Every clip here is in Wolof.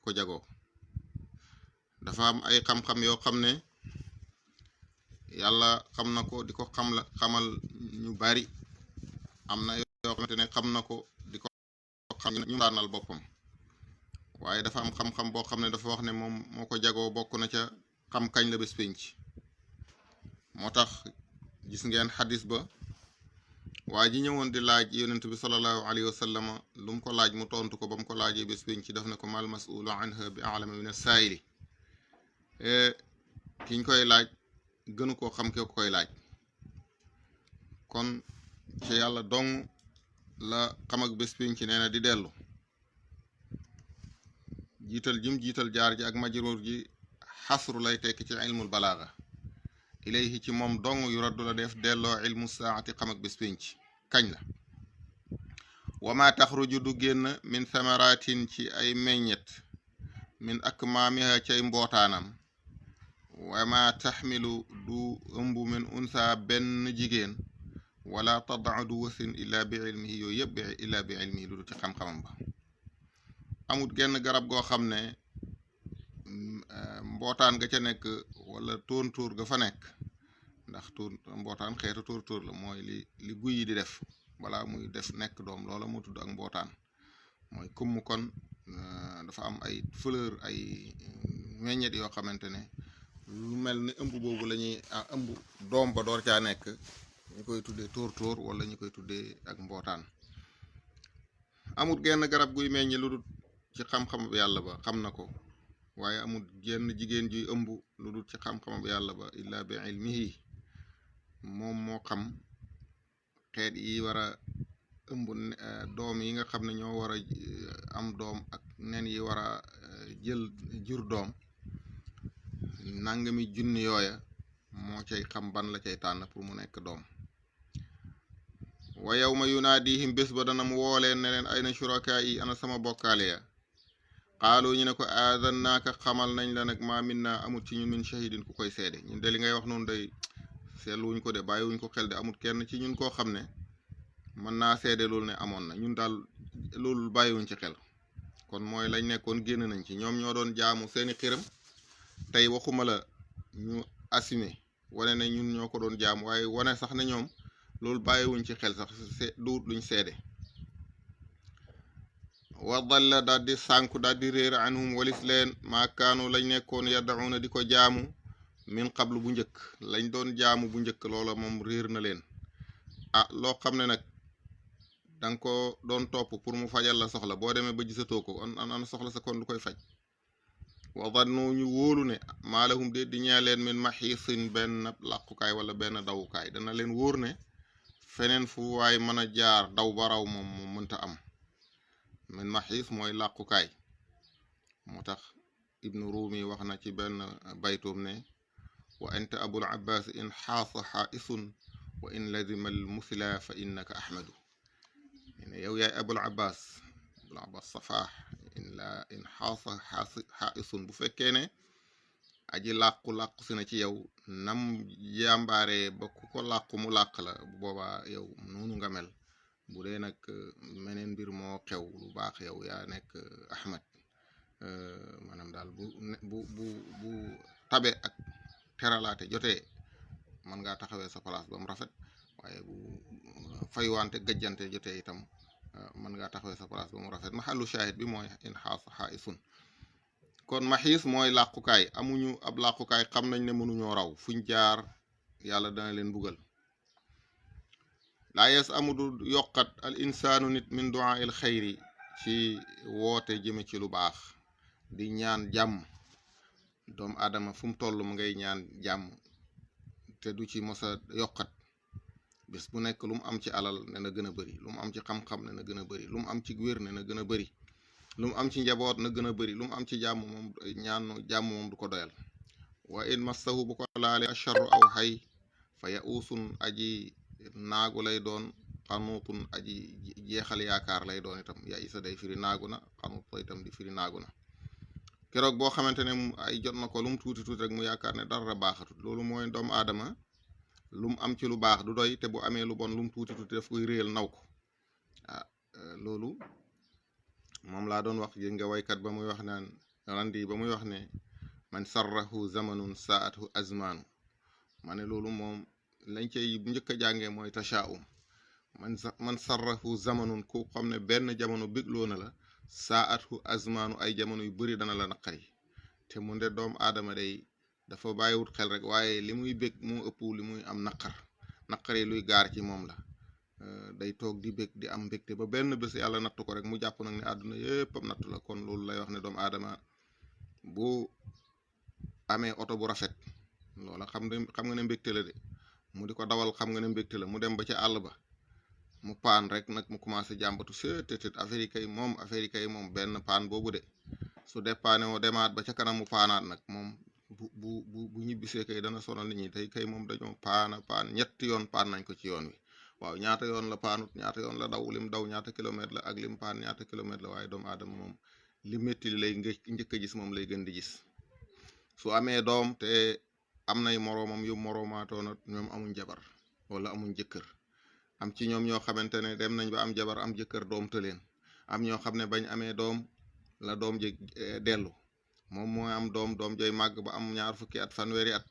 ko jagoo dafa am ay xam-xam yoo xam ne yàlla xam na ko di ko xamal ñu bari am na yoo xamante ne xam na ko di ko xam ñu tànnal boppam waaye dafa am xam-xam boo xam ne dafa wax ne moom moo ko jagoo bokk na ca xam kañ la bés pénc moo tax gis ngeen xadis ba waa ji ñëwoon di laaj yonent bi sallallahu alayhi wa sallam lu mu ko laaj mu tontu ko ba mu ko laajee bés pénc daf ne ko mal mas'ulu anha bi a'lama min as-saa'ili kiñ koy laaj gënu koo xam ke ko koy laaj kon ci yàlla dong la xam ak bés pénc nee na di dellu jiital jim jiital jaar ji ak majruur ji xasru lay tekki ci ilmul balaaga ilayhi ci moom dong yu raddu la def delloo ilmu saati xam ak bés pénc kañ la wama taxruju du génn min samaratin ci ay meññet min akmaamiha cay mbootaanam wama taxmilu du ëmb min unsa benn jigéen wala tadaa du wasin illa bi ilmihi yooyu yëpp illa bi ilmihi lu du ci xam-xamam ba amut genn garab goo xam ne mbootaan ga ca nekk wala tóontóor ga fa nekk ndax mbootaan xeetu tóor la mooy li guy yi di def balaa muy def nekk doom loola mu tudd ak mbootaan mooy kumm kon dafa am ay fleur ay meññet yoo xamante ne lu mel ni ëmb boobu la ñuy ëmb doom ba door caa nekk ñu koy tuddee tóor wala ñu koy tuddee ak mbootaan amut genn garab guy meññi lu dul ci xam-xamab yàlla ba xam na ko waaye amul genn jigéen juy ëmb lu dul ci xam-xamab yàlla ba illa bi ilmihi moom moo xam xeet yi war a ëmb doom yi nga xam ne ñoo war a am doom ak nen yi war a jur doom nangami junni yooya moo cay xam ban la cay tànn pour mu nekk doom wa yawma yunaadihim bés ba dana mu wooleen ne leen ayna shurakaa yi ana sama bokkaale ya xaalu ñu ne ko aadannaaka xamal nañ la nag maa min naa amut ci ñun min shahidin ku koy seede ñun de li ngay wax noonu day seetluwuñ ko de bàyyiwuñ ko xel de amut kenn ci ñun koo xam ne mën naa seede loolu ne amoon na ñun daal loolu bàyyiwuñ ci xel kon mooy lañ nekkoon génn nañ ci ñoom ñoo doon jaamu seeni xiram tey waxuma la ñu assumé wane ne ñun ñoo ko doon jaamu waaye wane sax ne ñoom loolu bàyyiwuñ ci xel sax duut luñ seede wa dalla daal di sànku daal di réer anhum walis leen maakaanu lañ nekkoon yad'una di ko jaamu min qablu bu njëkk lañ doon jaamu bu njëkk loola moom réer na leen loo xam ne nag danga ko doon topp pour mu fajal la soxla boo demee ba gisatoo ko an soxla sa kon du koy faj wa dannu ñu wóolu ne maalahum déet di ñaa leen min maxiisin benn làqukaay wala benn dawukaay dana leen wóor ne feneen fu waay mën a jaar daw ba raw moom mënta am min maxiis mooy làqukaay moo tax ibnu ruumi wax na ci benn baytoom ne wa anta abul abbas in xaasa xaaisun wa in lazima al musla fa innaka ahmadu ne yow yaay abul abbas safaax in xaasa xaaisun bu fekkee ne aji làqu si na ci yow nam jàmbaare ba ku ko làqu mu làq la bu boobaa yow noonu nga mel bu dee nag meneen mbir moo xew lu baax yow yaa nekk ahmad maanaam daal bu tabe ak teralaate jotee mën ngaa taxawee sa place ba mu rafet waaye bu faywante gajjante jotee itam mën ngaa taxawee sa place ba mu rafet maxallu shahid bi mooy in xaasa xaaisun kon maxiis mooy làqukaay amuñu ab làqukaay xam nañ ne mënuñoo raw fuñ jaar yàlla dana leen bugal laa yes amudu yokkat al insaanu nit min duaa il xayri ci woote jëme ci lu baax di ñaan jàmm doomu aadama fu mu toll mu ngay ñaan jàmm te du ci mosa yokkat bés bu nekk lu mu am ci alal ne na gën a bëri lu mu am ci xam-xam ne na gën a bëri lu mu am ci wér ne na gën a bëri lu mu am ci njaboot na gën a bëri lu mu am ci jàmm moom ñaanu jàmm moom du ko doyal wa in massahu bu ko laale acharru aw xay fa yausun aji naagu lay doon xanuutun aji jeexal yaakaar lay doon itam yaa isa day firi naagu na xanuut itam di firi naagu na keroog boo xamante ne ay jot na ko lu mu tuuti rek mu yaakaar ne dara baaxatut loolu mooy doomu aadama lu mu am ci lu baax du doy te bu amee lu bon lu mu tuuti daf koy réel naw ko loolu moom laa doon wax yéen nga waykat ba muy wax naan Randi ba muy wax ne man sarrahu zamanun saathu azmaanu ma ne loolu moom lañ cay njëkk a jàngee mooy tashaa'um man sarrahu zamanun ku xam ne benn jamono bégloo na la saathu azmaanu ay jamono yu bari dana la naqari te mu nde doom aadama day dafa bàyyiwut xel rek waaye li muy bég moo ëpp li muy am naqari luy gaar ci moom la day toog di bég di am mbégte ba benn bés yàlla nattu ko rek mu jàpp nag ne àdduna yépp am nattu la kon loolu lay wax ne doomu aadama bu amee oto bu rafet loola xam nga ne mbégte la de mu di ko dawal xam nga ne mbégte la mu dem ba ca àll ba mu paan rek nag mu commencé jàmbatu seetet affaire yi moom benn paan boobu de su dépanné woo demaat ba ca kanam mu paanaat nag moom bu ñibbisee kay dana sonal nit ñi tey kay moom dañoo paan ñetti yoon paan nañ ko ci yoon wi waaw ñaata yoon la paanut ñaata yoon la daw lim daw ñaata kilomètre la ak lim paan ñaata kilomètre la waaye doomu aadama moom li métti li lay njëkk a gis moom lay gën di gis su amee doom te am nay moroomam yu moroomaatoona ñoom amuñ jabar wala amuñ jëkkër am ci ñoom ñoo xamante ne dem nañ ba am jabar am jëkkër doom te leen am ñoo xam ne bañ amee doom la doom ji dellu moom mooy am doom joy màgg ba am ñaar fukki at fanweeri at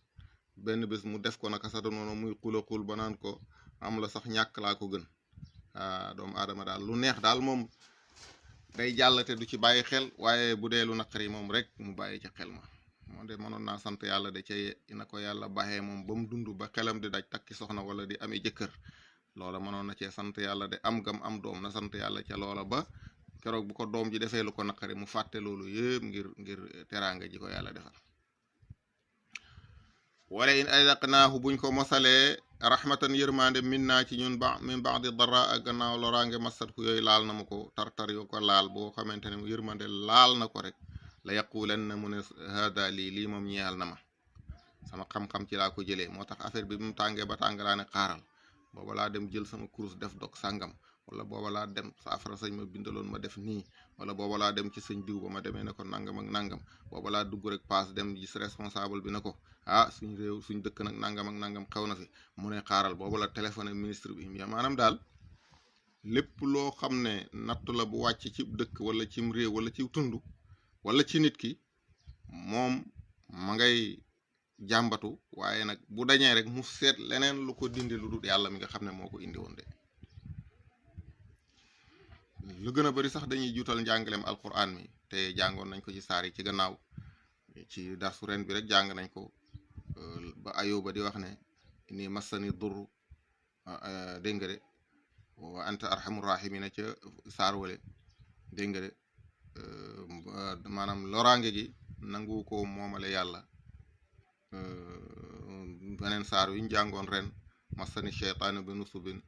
benn bés mu def ko naka sa noonu muy xul ba naan ko am la sax ñàkk laa ko gën doomu aadama daal lu neex daal moom day jàllate du ci bàyyi xel waaye bu dee lu naqari moom rek mu bàyyi ci xel ma moo de mënoon naa sant yàlla de ca na ko yàlla baxee moom ba mu dund ba xelam di daj takki soxna wala di amee jëkkër loola mënoon na cee sant yàlla de am gam am doom na sant yàlla ca loola ba keroog bu ko doom ji defee lu ko naqari mu fàtte loolu yëpp ngir teraanga ji ko yàlla defal wala in azaqnaahu buñ ko mosalee rahmatan yërmande min naa ci ñun min ba'di dara ak gannaaw loraange masat ku yooyu laal na ma ko tartar yoo ko laal boo xamante ne yërmande laal na ko rek la yaqulan na mu ne hada lii moom ñeexal na ma sama xam-xam ci laa ko jëlee moo tax affaire bi mu tàngee ba tàng laa ne xaaral booba laa dem jël sama kurus def dog sàngam wala booba laa dem saafara sëñ ma bindaloon ma def nii wala booba laa dem ci sëñ diw ba ma demee ne ko nangam ak nangam booba laa dugg rek paas dem gis responsable bi ne ko suñ réew suñ dëkk nag nangam ak nangam xew na fi mu ne xaaral booba la téléphoné ministre bi maanaam daal lépp loo xam ne nattu la bu wàcc ci dëkk wala cim réew wala ci tund wala ci nit ki moom ma ngay jàmbatu waaye nag bu dañee rek mu seet leneen lu ko dindi lu dul yàlla mi nga xam ne moo ko indi woon de lu gën a bari sax dañuy juutal njàngaleem alquran mi te jàngoon nañ ko ci saar yi ci gannaaw ci darsu ren bi rek jàng nañ ko ba Ayuba di wax ne ni massani durru dégg nga de wa anta arhamur rahimina ca saar wale dégg nga de maanaam loraange gi nangu ko moomale yàlla beneen saar wi ñu jàngoon ren massani cheytaanu bi nusubin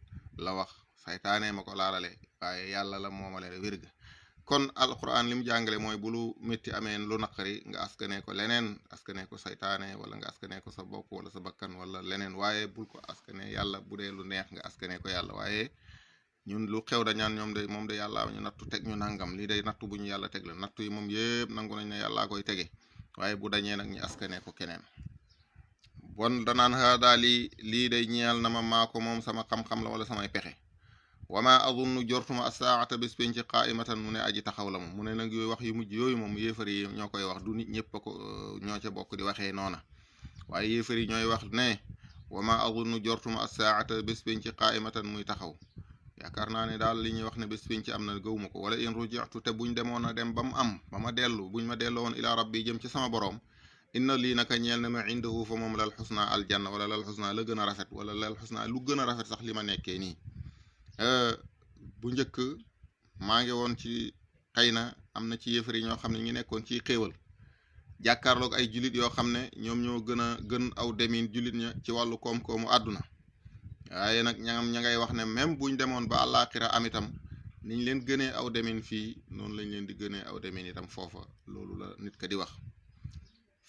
la wax saytaane ma ko laalale waaye yàlla la moomale wér ga kon alquran li mu jàngale mooy bu lu métti amee lu naqari nga askane ko leneen askane ko saytaane wala nga askane ko sa bopp wala sa bakkan wala leneen waaye bul ko askane yàlla bu dee lu neex nga askane ko yàlla waaye ñun lu xew da ñaan ñoom de moom de yàlla ñu nattu teg ñu nangam lii day nattu bu ñu yàlla teg la nattu yi moom yëpp nangu nañ ne yàllaa koy tege waaye bu dañee nag ñu askane ko keneen bon danaan hada lii day ñeel na ma maa ko moom sama xam-xam la wala samay pexe wama azunnu jortuma asaata bés penc qaimatan mu ne aji taxaw la moom mu ne nag yooyu wax yu mujj yooyu moom yéefar yi ñoo koy wax du nit ñëpp a ko ñoo ca bokk di waxee noona waaye yéefar yi ñooy wax ne wama azunnu jortuma asaata bés penc qaimatan muy taxaw yaakaar naa ne daal li ñuy wax ne bés penc am na gëwuma ko wala in ruji'tu te buñ demoon a dem ba mu am ba ma dellu buñ ma delloo woon ila rabbi jëm ci sama boroom inna lii naka ñeel na ma indahu fa moom lal xusna aljanna wala lal xusna la gën a rafet wala lal xusna lu gën a rafet sax li ma nekkee nii bu njëkk maa ngi woon ci xëy na am na ci yëfar yi ñoo xam ne ñu nekkoon ci xéewal jàkkaarloog ay jullit yoo xam ne ñoom ñoo gën aw demin jullit ña ci wàllu koom-koomu àdduna waaye nag ña ngay wax ne même buñ demoon ba àllaaxira am itam niñ leen gënee aw demin fii noonu lañ leen di gënee aw demin itam foofa loolu la nit ka di wax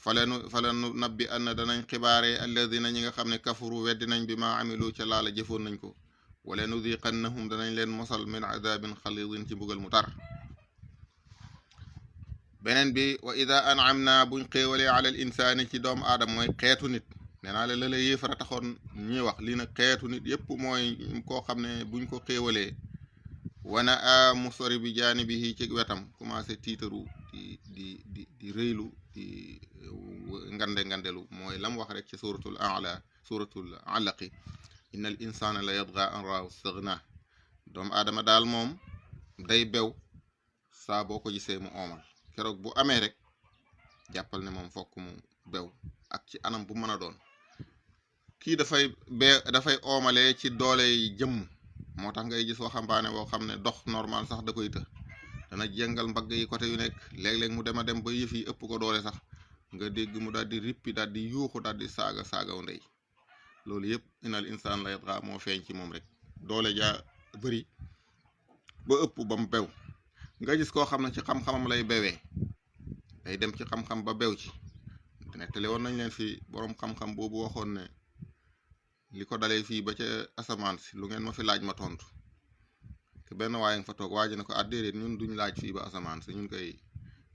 falenu nabbi an na danañ xibaare alladina ñi nga xam ne kafaru weddi nañ bi maa amilu ca laala jëfoon nañ ko wala nudiqannahum danañ leen mosal min adabin xalidin ci mbugal mu tar beneen bi wa ida an'amna buñ xéewalee ala al insaani ci doomu aadama mooy xeetu nit nee naa la yéefara taxoon ñuy wax lii nag xeetu nit yépp mooy koo xam ne buñ ko xéewalee wana a mu sori bi jaani bi ci wetam commencé tiitaru di rëylu di ngandelu mooy lam wax rek ci suratul alaqi innal insana la yadgha an raahu istaghna doomu aadama daal moom day bew saa boo ko gisee mu oomal keroog bu amee rek jàppal ne moom fokk mu bew ak ci anam bu mën a doon kii dafay oomalee ci doole jëmm moo tax ngay gis waxambaane boo xam ne dox normal sax da koy të dana jëngal mbagg yi côté yu nekk léeg-léeg mu dem ba yëf yi ëpp ko doole sax nga dégg mu daal di rippi daal di yuuxu daal di saagaw ndey loolu yëpp innal insaan la yatgha moo feeñ ci moom rek doole jaa bëri ba ëpp ba mu bew nga gis koo xam ne ci xam-xamam lay bewee day dem ci xam-xam ba bew ci nettali woon nañ leen fi boroom xam-xam boobu waxoon ne li ko dalee fii ba ca asamaan si lu ngeen ma fi laaj ma tontu te benn waaye nga fa toog waaji ne ko déedéet ñun duñ laaj fii ba asamaan si ñun koy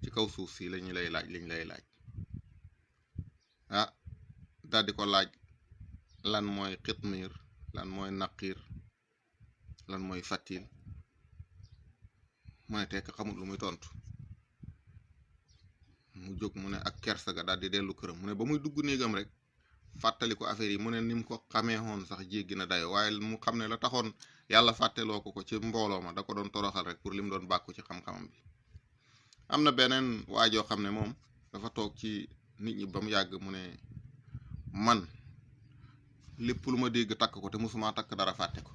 ci kaw suuf si lañu lay laaj liñ lay laaj daal di ko laaj lan mooy xitmiir lan mooy naqiir lan mooy fatil mu ne tekk xamul lu muy tontu mu jóg mu ne ak kersa ga daal di dellu këram mu ne ba muy dugg néegam rek fàttali ko affaire yi mu ne ni mu ko xamee woon sax jéggi na dayo waaye mu xam ne la taxoon yàlla fàtteloo ko ci mbooloo ma da ko doon toroxal rek pour li mu doon bàkku ci xam-xamam bi am na beneen waajoo xam ne moom dafa toog ci nit ñi ba mu yàgg mu ne man lépp lu ma dégg takk ko te musuma takk dara fàtte ko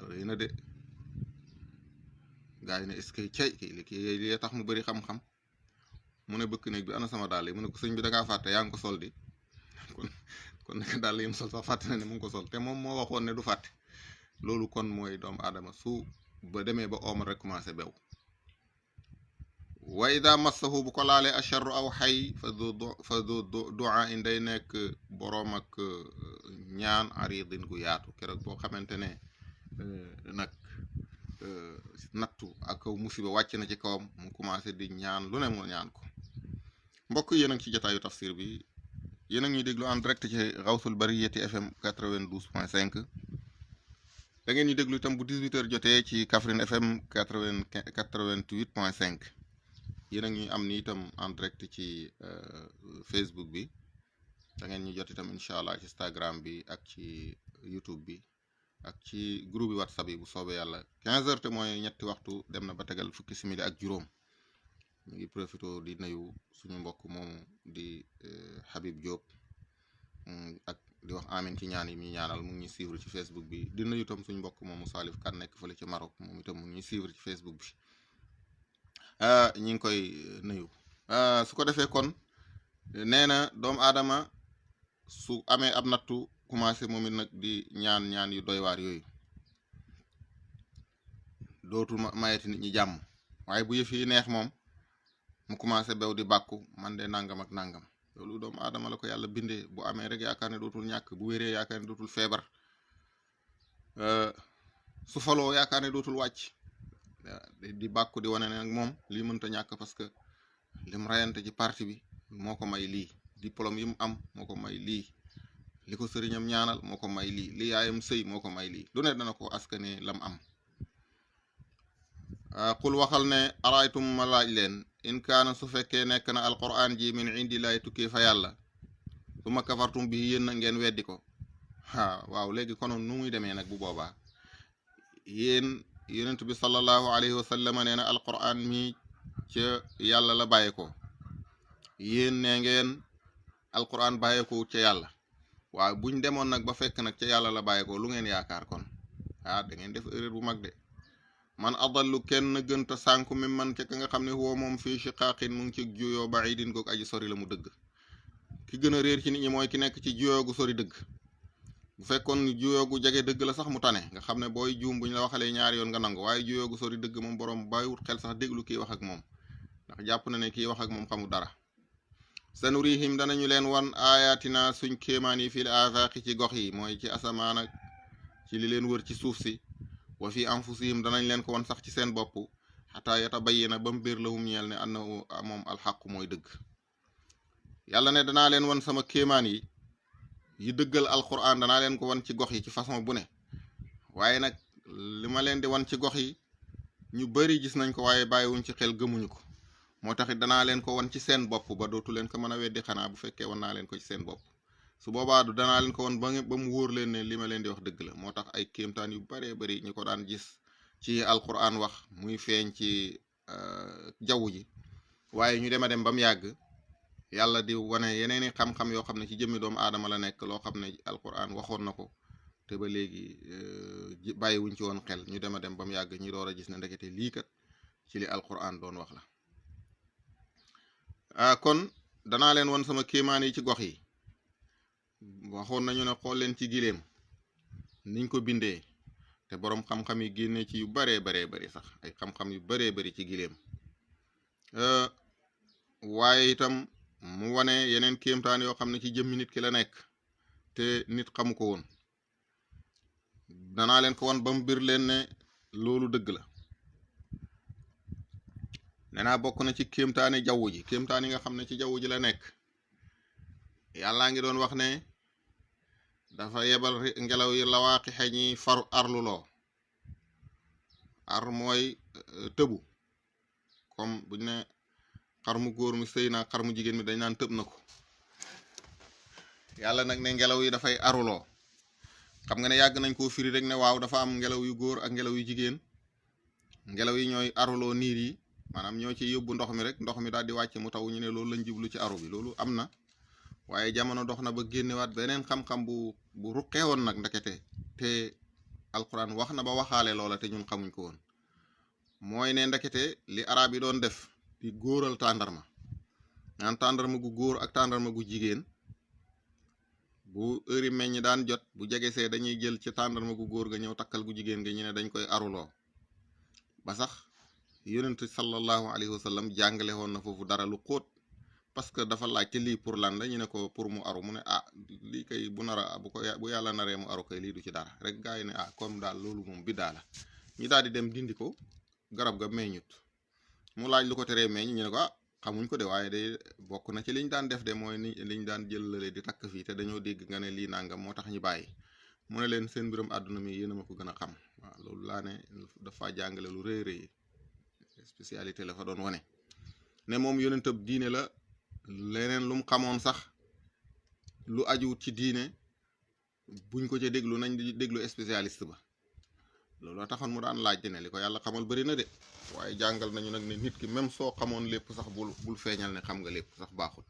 rëy na de gaa yi ne est-ce que cey kii li tax mu bari xam-xam mu ne bëkk néeg bi ana sama dàll yi mu ne ko sëñ bi da ngaa fàtte yaa ngi ko sol di kon nag dàll yi mu sol sax fàtte na ne mu ngi ko sol te moom moo waxoon ne du fàtte loolu kon mooy doomu aadama su ba demee ba oomal rek commencé bew wa ida massahu bu ko laalee acharru aw xay fa du du'a in day nekk boroom ak ñaan aridin gu yaatu keroog boo xamante ne nag nattu ak musiba wàcc na ci kawam mu commencé di ñaan lu ne mu ñaan ko mbokk yéen a ngi ci jotaayu tafsir bi yéen a ngi ñuy déglu en direct ci Ghawsul Bariyati FM 92.5 da ngeen ñu déglu itam bu 18h jotee ci Kaffrine FM 88.5 yéen a ngi ñuy am ni itam en direct ci Facebook bi da ngeen ñu jot itam incha allah ci Instagram bi ak ci YouTube bi ak ci groupe bi WhatsApp yi bu soobee yàlla 15h te mooy ñetti waxtu dem na ba tegal fukki simili ak juróom ñu ngi profité di nuyu suñu mbokk moomu di Habib Diop ak di wax amin ci ñaan yi muy ñaanal mu ngi ñuy suivre ci Facebook bi di nuyu itam suñu mbokk moomu Salif Kan nekk fële ci Maroc moom itam mu ngi ñuy suivre ci Facebook bi ñi ngi koy nuyu su ko defee kon nee na doomu aadama su amee ab nattu commencé moom it nag di ñaan yu doy waar yooyu dootul mayeti nit ñi jàmm waaye bu yëf yi neex moom mu commencé bew di bàkku man de nangam ak nangam loolu doomu aadama la ko yàlla bindee bu amee rek yaakaar ne dootul ñàkk bu wéree yaakaar ne dootul feebar su faloo yaakaar ne dootul wàcc di bàkku di wane ne nag moom lii mënta ñàkk parce que lim rayante ci parti bi moo ko may lii diplôme yi mu am moo ko may lii li ko sëriñam ñaanal moo ko may lii li yaayam sëy moo ko may lii lu ne dana ko askane lam am qul waxal ne araytum ma laaj leen in kaana su fekkee nekk na alquran ji min indillahi tukkee fa yàlla su ma kafartum bi yéen na ngeen weddi ko waaw léegi konoon nu muy demee nag bu boobaa yéen yonent bi sallallahu alayhi wa sallam nee na alquran mi ca yàlla la bàyyi ko yéen ne ngeen alquran bàyyi ko ca yàlla waaw buñ demoon nag ba fekk nag ca yàlla la bàyyi ko lu ngeen yaakaar kon da ngeen def erreur bu mag de man adallu kenn gënta sànku mi man ca ka nga xam ne huwa moom fii shiqaaqin mu ngi ci juyoo baidin goog aji sori la mu dëgg ki gën a réer ci nit ñi mooy ki nekk ci juyoo gu sori dëgg bu fekkoon juyoo gu jege dëgg la sax mu tane nga xam ne booy juum buñ la waxalee ñaari yoon nga nangu waaye juyoo gu sori dëgg moom borom bàyyiwut xel sax déglu kii wax ak moom ndax jàpp na ne kii wax ak moom xamul dara sanurihim danañu leen wan ayatina suñ kéemaan yi fil afaaqi ci gox yi mooy ci asamaan ak ci li leen wër ci suuf si wa fi anfusihim danañ leen ko wan sax ci seen bopp xataa yatabayyana ba mu bér lahum ñeel ne annahu moom alxaqu mooy dëgg yàlla ne danaa leen wan sama kéemaan yi dëggal alquran danaa leen ko wan ci gox yi ci façon bu ne waaye nag li ma leen di wan ci gox yi ñu bari gis nañ ko waaye bàyyiwuñ ci xel gëmuñu ko moo taxit danaa leen ko wan ci seen bopp ba dootu leen ko mën a weddi xanaa bu fekkee wan naa leen ko ci seen bopp su boobaa du danaa leen ko wan ba mu wóor leen ne li ma leen di wax dëgg la moo tax ay kéemtaan yu baree bari ñu ko daan gis ci alquran wax muy feeñ ci jaww ji waaye ñu dem a dem ba mu yàgg yàlla di wane yeneeni xam-xam yoo xam ne ci jëmmi doomu aadama la nekk loo xam ne alquran waxoon na ko te ba léegi bàyyiwuñ ci woon xel ñu dem a dem ba mu yàgg ñu door a gis ne ndekete lii kat ci li alquran doon wax la kon danaa leen won sama kéemaan yi ci gox yi waxoon nañu ne xool leen ci giléem niñ ko bindee te boroom xam-xam yi génne ci yu baree baree bari sax ay xam-xam yu baree bari ci giléem waaye itam mu wane yeneen kéemtaan yoo xam ne ci jëmmi nit ki la nekk te nit xamu ko woon danaa leen ko won ba mu bir leen ne loolu dëgg la nee naa bokk na ci kéemtaani jaww ji kéemtaan yi nga xam ne ci jaww ji la nekk yàllaa ngi doon wax ne dafa yebal ngelaw yi lawaaqi xeñi far arluloo ar mooy tëbu comme buñ ne xar mu góor mi sëy naa xar mu jigéen mi dañ naan tëb na ko yàlla nag ne ngelaw yi dafay aruloo xam nga ne yàgg nañ koo firi rek ne waaw dafa am ngelaw yu góor ak ngelaw yu jigéen ngelaw yi ñooy aruloo niir yi maanaam ñoo ci yóbbu ndox mi rek ndox mi daal di wàcc mu taw ñu ne loolu lañ jublu ci aru bi loolu am na waaye jamono dox na ba génnewaat beneen xam-xam bu ruqeewoon nag ndekete te alquran wax na ba waxaale loola te ñun xamuñ ko woon mooy ne ndekete li arab yi doon def di góoral tàndarma naan tàndarma gu góor ak tàndarma gu jigéen bu heure meññ daan jot bu jegesee dañuy jël ci tàndarma gu góor ga ñëw takkal gu jigéen ga ñu ne dañ koy aruloo ba sax yonent sallallahu alayhi wa sallam jàngale woon na foofu dara lu xóot parce que dafa laaj te lii pour lan la ñu ne ko pour mu aru mu ne lii kay bu yàlla naree mu aru kay lii du ci dara rek gaa yi ne comme daal loolu moom biddaa la ñu daal di dem dindi ko garab ga meññut mu laaj lu ko teree meññ ñu ne ko xamuñ ko de waaye de bokk na ci liñ daan def de mooy ni liñ daan jëlale di takk fii te dañoo dégg nga ne lii nangam moo tax ñu bàyyi mu ne leen seen mbiram àdduna mi yéen a ma ko gën a xam waaw loolu laa ne dafa jàngale lu rëy rëy spécialité la fa doon wane ne moom yonentab diine la leneen lu mu xamoon sax lu ajuwut ci diine buñ ko ca déglu nañ di déglu spécialiste ba looloo taxoon mu daan laaj ne li ko yàlla xamal bari na de waaye jàngal nañu nag ne nit ki même soo xamoon lépp sax bul feeñal ne xam nga lépp sax baaxul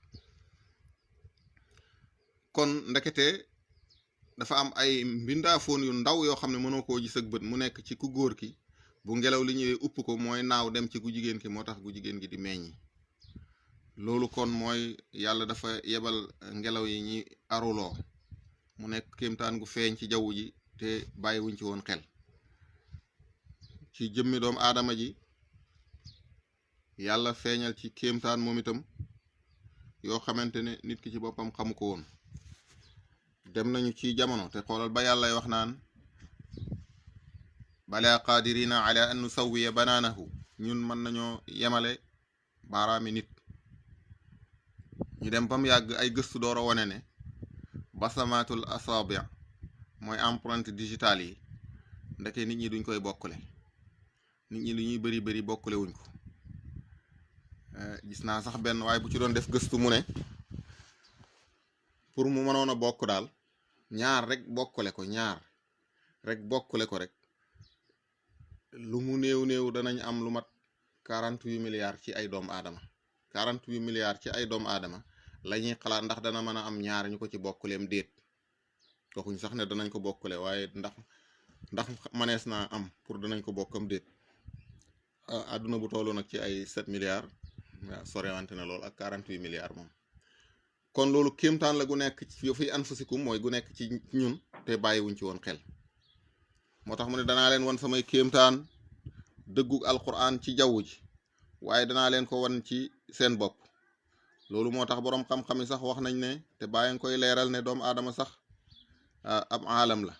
kon ndekete dafa am ay mbindaafoon yu ndaw yoo xam ne mënoo koo gis ak bët mu nekk ci ku góor ki bu ngelaw li ñëwee upp ko mooy naaw dem ci gu jigéen ki moo tax gu jigéen gi di meññi loolu kon mooy yàlla dafa yebal ngelaw yi ñi aruloo mu nekk kéemtaan gu feeñ ci jaww ji te bàyyiwuñ ci woon xel ci jëmmi doomu aadama ji yàlla feeñal ci kéemtaan moom itam yoo xamante ne nit ki ci boppam xamu ko woon dem nañu ci jamono te xoolal ba yàllay wax naan bala qadirina ala an nusawiya banaanahu ñun mën nañoo yemale baaraami nit ñu dem ba mu yàgg ay gëstu door a wane ne basamaatul asabi mooy empreinte digitale yi ndeke nit ñi duñ koy bokkule nit ñi lu ñuy bari bokkule wuñ ko gis naa sax benn waaye bu ci doon def gëstu mu ne pour mu mënoon a bokk daal ñaar rek bokkule ko rek lu mu néew danañ am lu mat 48 milliards ci ay doomu aadama 48 milliards ci ay doomu aadama la ñuy xalaat ndax dana mën a am ñaar ñu ko ci bokkuleem déet waxuñ sax ne danañ ko bokkule waaye ndax mënees naa am pour danañ ko bokkam déet àdduna bu tollu nag ci ay 7 milliards waaw sorewante na lool ak 48 milliards moom kon loolu kéemtaan la gu nekk ci fi anfusikum mooy gu nekk ci ñun te bàyyiwuñ ci woon xel moo tax mu ne danaa leen wan samay kéemtaan dëggu alquran ci jaww ji waaye danaa leen ko wan ci seen bopp loolu moo tax boroom xam-xam yi sax wax nañ ne te bàyyi nga koy leeral ne doomu aadama sax ab aalam la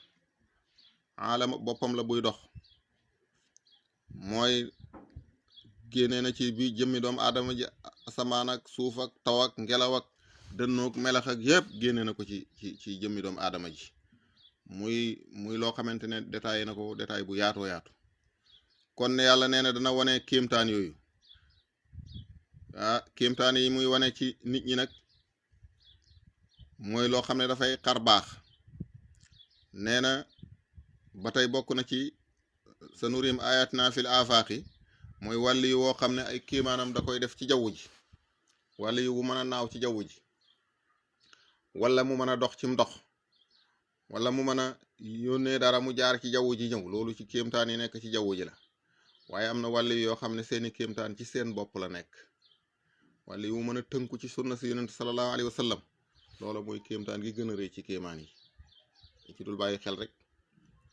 aalam boppam la buy dox mooy génnee na ci bi jëmmi doomu aadama ji asamaan ak suuf ak taw ak ngelaw ak dënnoog melax ak yëpp génne na ko ci jëmmi doomu aadama ji muy loo xamante ne détaillé na ko détail bu yaatoo yaatu kon ne yàlla nee na dana wane kéemtaan yooyu kéemtaan yi muy wane ci nit ñi nag mooy loo xam ne dafay xar baax nee na ba tey bokk na ci sanurim ayatina fil afaaqi mooy wàll yi woo xam ne ay kéemaanam da koy def ci jaww ji wàll yi wu mën a naaw ci jaww ji wala mu mën a dox ci ndox wala mu mën a yónnee dara mu jaar ci jaww ji ñëw loolu ci kéemtaan yi nekk ci jaww ji la waaye am na wàll yoo xam ne seeni kéemtaan ci seen bopp la nekk wàll yu mën a tënku ci sunna si yonent sallallahu alayhi wa sallam loola mooy kéemtaan gi gën a rëy ci kéemaan yi ci dul bàyyi xel rek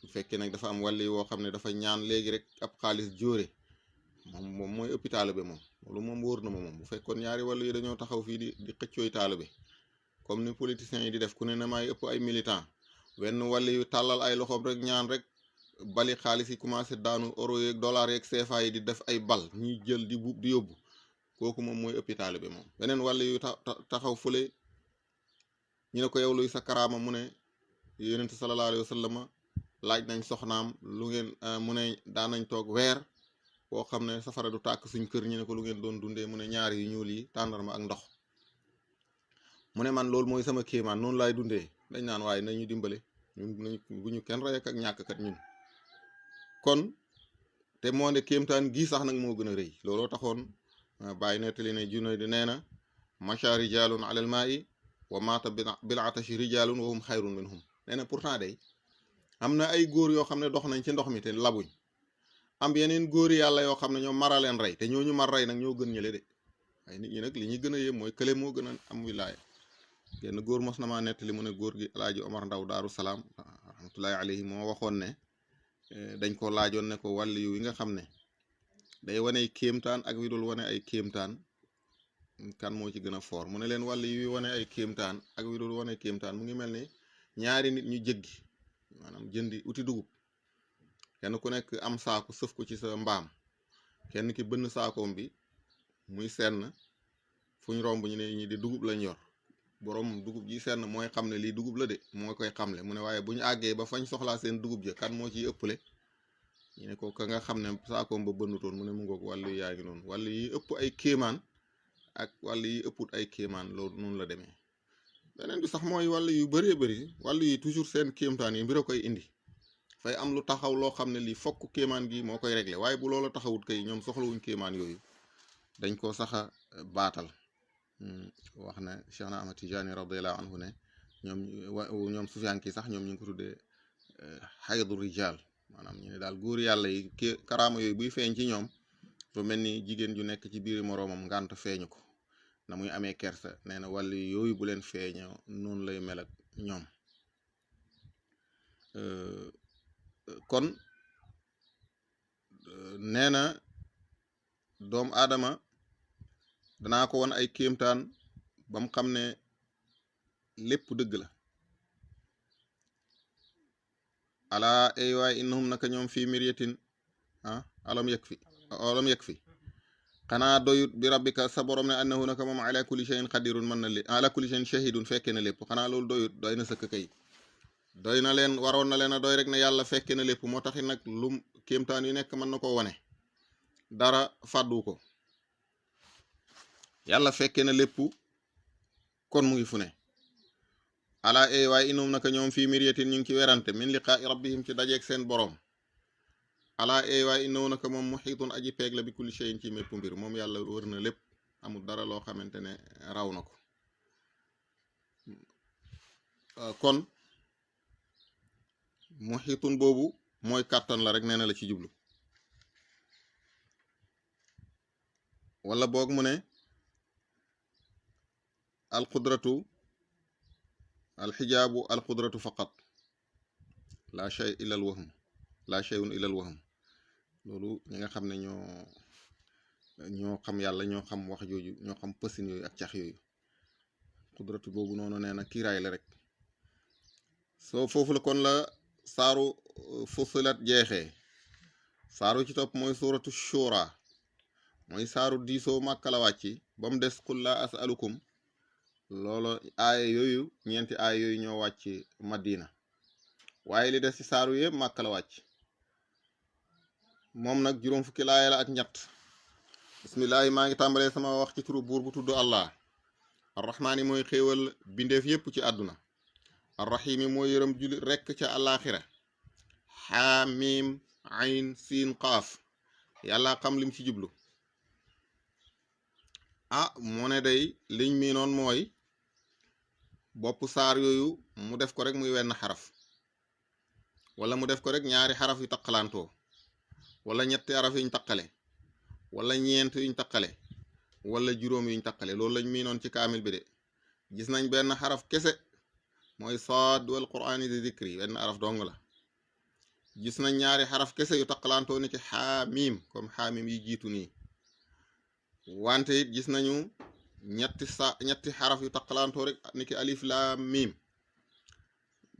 bu fekkee nag dafa am wàll woo xam ne dafa ñaan léegi rek ab xaalis jóore moom mooy ëppi taalibe moom loolu moom wóor na ma moom bu fekkoon ñaari wàll yi dañoo taxaw fii di xëccooy taalibe comme ni politiciens yi di def ku ne na maay ëpp ay militant wenn wàll yu tàllal ay loxoom rek ñaan rek bali xaalis yi commencé daanu euro yeeg dollar yeeg CFA yi di def ay bal ñuy jël di buub di yóbbu kooku moom mooy ëppi taalibe moom beneen wàll yu taxaw fële ñu ne ko yow luy sa karaama mu ne yonent sallallahu alayhi wa sallam laaj nañ soxnaam lu ngeen mu ne daan nañ toog weer boo xam ne safara du tàkk suñ kër ñu ne ko lu ngeen doon dundee mu ne ñaari yu ñuul yi tàndarma ak ndox mu ne man loolu mooy sama kéemaan noonu laay dundee dañ naan waaye nañu dimbale ñun bu ñu kenn rey ak ñàkkkat ñun kon te moo ne kéemtaan gii sax nag moo gën a rëy looloo taxoon bàyyi nettali ne junne di nee na macha rijalun alal maa'i wa maata bil atashi rijalun wa hum xayrun minhum nee na pourtant day am na ay góor yoo xam ne dox nañ ci ndox mi te labuñ am yeneen góori yàlla yoo xam ne ñoom mara leen rey te ñooñu mar rey nag ñoo gën ñële de ay nit ñi nag li ñuy gën a yéem mooy kële moo gën a am wilaaya genn góor mos na maa nettali mu ne góor gi alaaji Omar Ndaw Daaru Salaam rahmatullahi alayhi moo waxoon ne dañ ko laajoon ne ko wàll yu yi nga xam ne day wane ay kéemtaan ak wi dul wane ay kéemtaan kan moo ci gën a foor mu ne leen wàll yu wane ay kéemtaan ak wi dul wane kéemtaan mu ngi mel ni ñaari nit ñu jéggi maanaam jëndi uti dugub kenn ku nekk am saako sëf ko ci sa mbaam kenn ki bënn saakoom bi muy senn fu ñu romb ñu ne ñi di dugub lañ yor borom dugub ji senn mooy xam ne lii dugub la de moo koy xamle mu ne waaye bu ñu àggee ba fañ soxlaa seen dugub ja kan moo ciy ëpple ñu ne ko ka nga xam ne saakoom ba bënnutoon mu ne mu ngoog wàllu yaa ngi noonu wàllu yi ëpp ay kéemaan ak wàllu yi ëpput ay kéemaan loolu noonu la demee beneen bi sax mooy wàllu yu bëree bëri wàllu yi toujours seen kéemtaan yi mbir a koy indi fay am lu taxaw loo xam ne lii fokk kéemaan gi moo koy réglé waaye bu loola taxawut kay ñoom soxlawuñ kéemaan yooyu dañ ko saxa baatal wax ne Cheikh na Ahmad Tijaani radiyallahu anhu ne ñoom Sufyaan ki sax ñoom ñu ngi ko tuddee xaydu rijal maanaam ñu ne daal góor yàlla yi karaama yooyu buy feeñ ci ñoom lu mel ni jigéen ju nekk ci biir moroomam ngànt feeñu ko na muy amee kersa nee na wàll yooyu bu leen feeñoo noonu lay mel ak ñoom kon nee na doomu aadama danaa ko won ay kéemtaan ba mu xam ne lépp dëgg la ala ay waay innahum naka ñoom fii miryatin alam yakfi xanaa doyut bi rabbika sa borom ne annahu naka moom ala kulli shay'in qadirun mën na lépp ala kulli shay'in shahidun fekke na lépp xanaa loolu doyut doy na sëkk kay doy na leen waroon na leen a doy rek ne yàlla fekke na lépp moo taxit nag lum kéemtaan yu nekk mën na ko wane dara fàddu ko yàlla fekke na lépp kon mu ngi fu ne ala e waaye inum naka ñoom fii miryatin ñu ngi ci werante min liqaa'i rabbihim ci dajeeg seen borom ala e waaye innahu naka moom muhiitun aji peeg la bi kulli shay'in ci mépp mbir moom yàlla wër na lépp amul dara loo xamante ne raw na ko kon muhiitun boobu mooy kàttan la rek nee na la ci jublu wala boog mu ne alqudratu alxijaabu alqudratu faqat la shay illa al wahm la shayun illa al wahm loolu ñi nga xam ne ñoo xam yàlla ñoo xam wax jooju ñoo xam pësin yooyu ak cax yooyu qudratu boobu noonu nee na kiiraay la rek soo foofu la kon la saaru fusilat jeexee saaru ci topp mooy suuratu shura mooy saaru diisoo màkka la wàcci ba mu des qul laa asalukum loolo aaya yooyu ñeenti aaya yooyu ñoo wàcc madina waaye li des ci saaru yëpp màkka la wàcc moom nag juróom fukki laaya la ak ñett. bismillahi maa ngi tàmbalee sama wax ci turu buur bu tudd allah. arrahmaani mooy xéewal bindeef yépp ci àdduna. arrahimi mooy yërëm jullit rekk ca àllaaxira. xaamim ayn siin qaaf yàlla xam lim ci jublu. moo ne day liñ mi noon mooy bopp saar yooyu mu def ko rek muy wenn xaraf, wala mu def ko rek ñaari xaraf yu taqalantoo, wala ñetti xaraf yuñ taqale, wala ñeent yuñ taqale, wala juróom yuñ taqale. loolu lañ mi noon ci kaamil bi de. gis nañ benn xaraf kese mooy saad wal qur'ani di zikri, benn xaraf dong la. gis nañ ñaari xaraf kese yu taqalantoo ni ki xaamim comme xaamim yi jiitu nii. wante it gis nañu ñetti xaraf yu taqalantoo rek ni ki alif laam miim.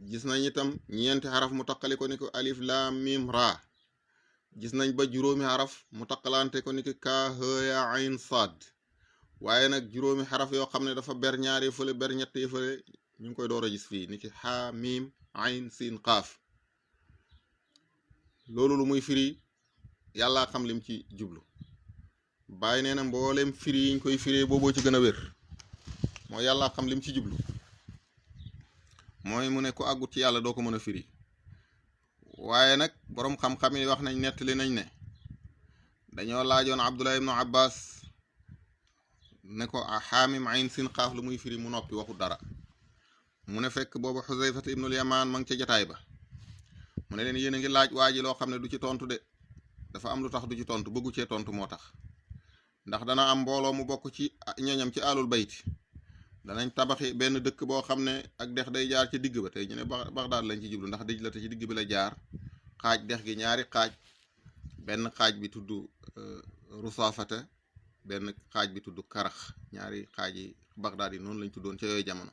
gis nañ itam ñeenti xaraf mu taqali ko ni ki alif laam miim raa. gis nañ ba juróomi xaraf mu taqalante ko ni ki kaa haa yaa ayn saad. waaye nag juróomi xaraf yoo xam ne dafa ber ñaari fële ber ñetti fële ñu ngi koy door a gis fii ni ki xaa miim ayn siin qaaf. loolu lu muy firi yàlla xam lim ci jublu. bàyyi nee na mboolem firi yiñ koy firee booboo ci gën a wér, mooy yàlla xam lim ci jublu. mooy mu ne ku àggut ci yàlla doo ko mën a firi. waaye nag boroom xam-xam yi wax nañ nettali nañ ne dañoo laajoon Abdullah ibnu Abbas ne ko xaamim ayn sin qaaf lu muy firi mu noppi waxu dara. mu ne fekk boobu Xuzayfat ibnul Yamaan ma ngi ca jataay ba. mu ne leen yéen a ngi laaj waa ji loo xam ne du ci tontu de, dafa am lu tax du ci tontu, bëggu cee tontu moo tax. ndax dana am mbooloo mu bokk ci ñoñam ci alul bayti, danañ tabaxi benn dëkk boo xam ne ak dex day jaar ci digg ba. tey ñu ne Baxdaad lañ ci jublu ndax dëj la te ci digg bi la jaar, xaaj dex gi ñaari xaaj, benn xaaj bi tudd Rusaafata, benn xaaj bi tudd Karax. ñaari xaaj yi Baxdaad yi noonu lañ tuddoon ca yooyu jamono.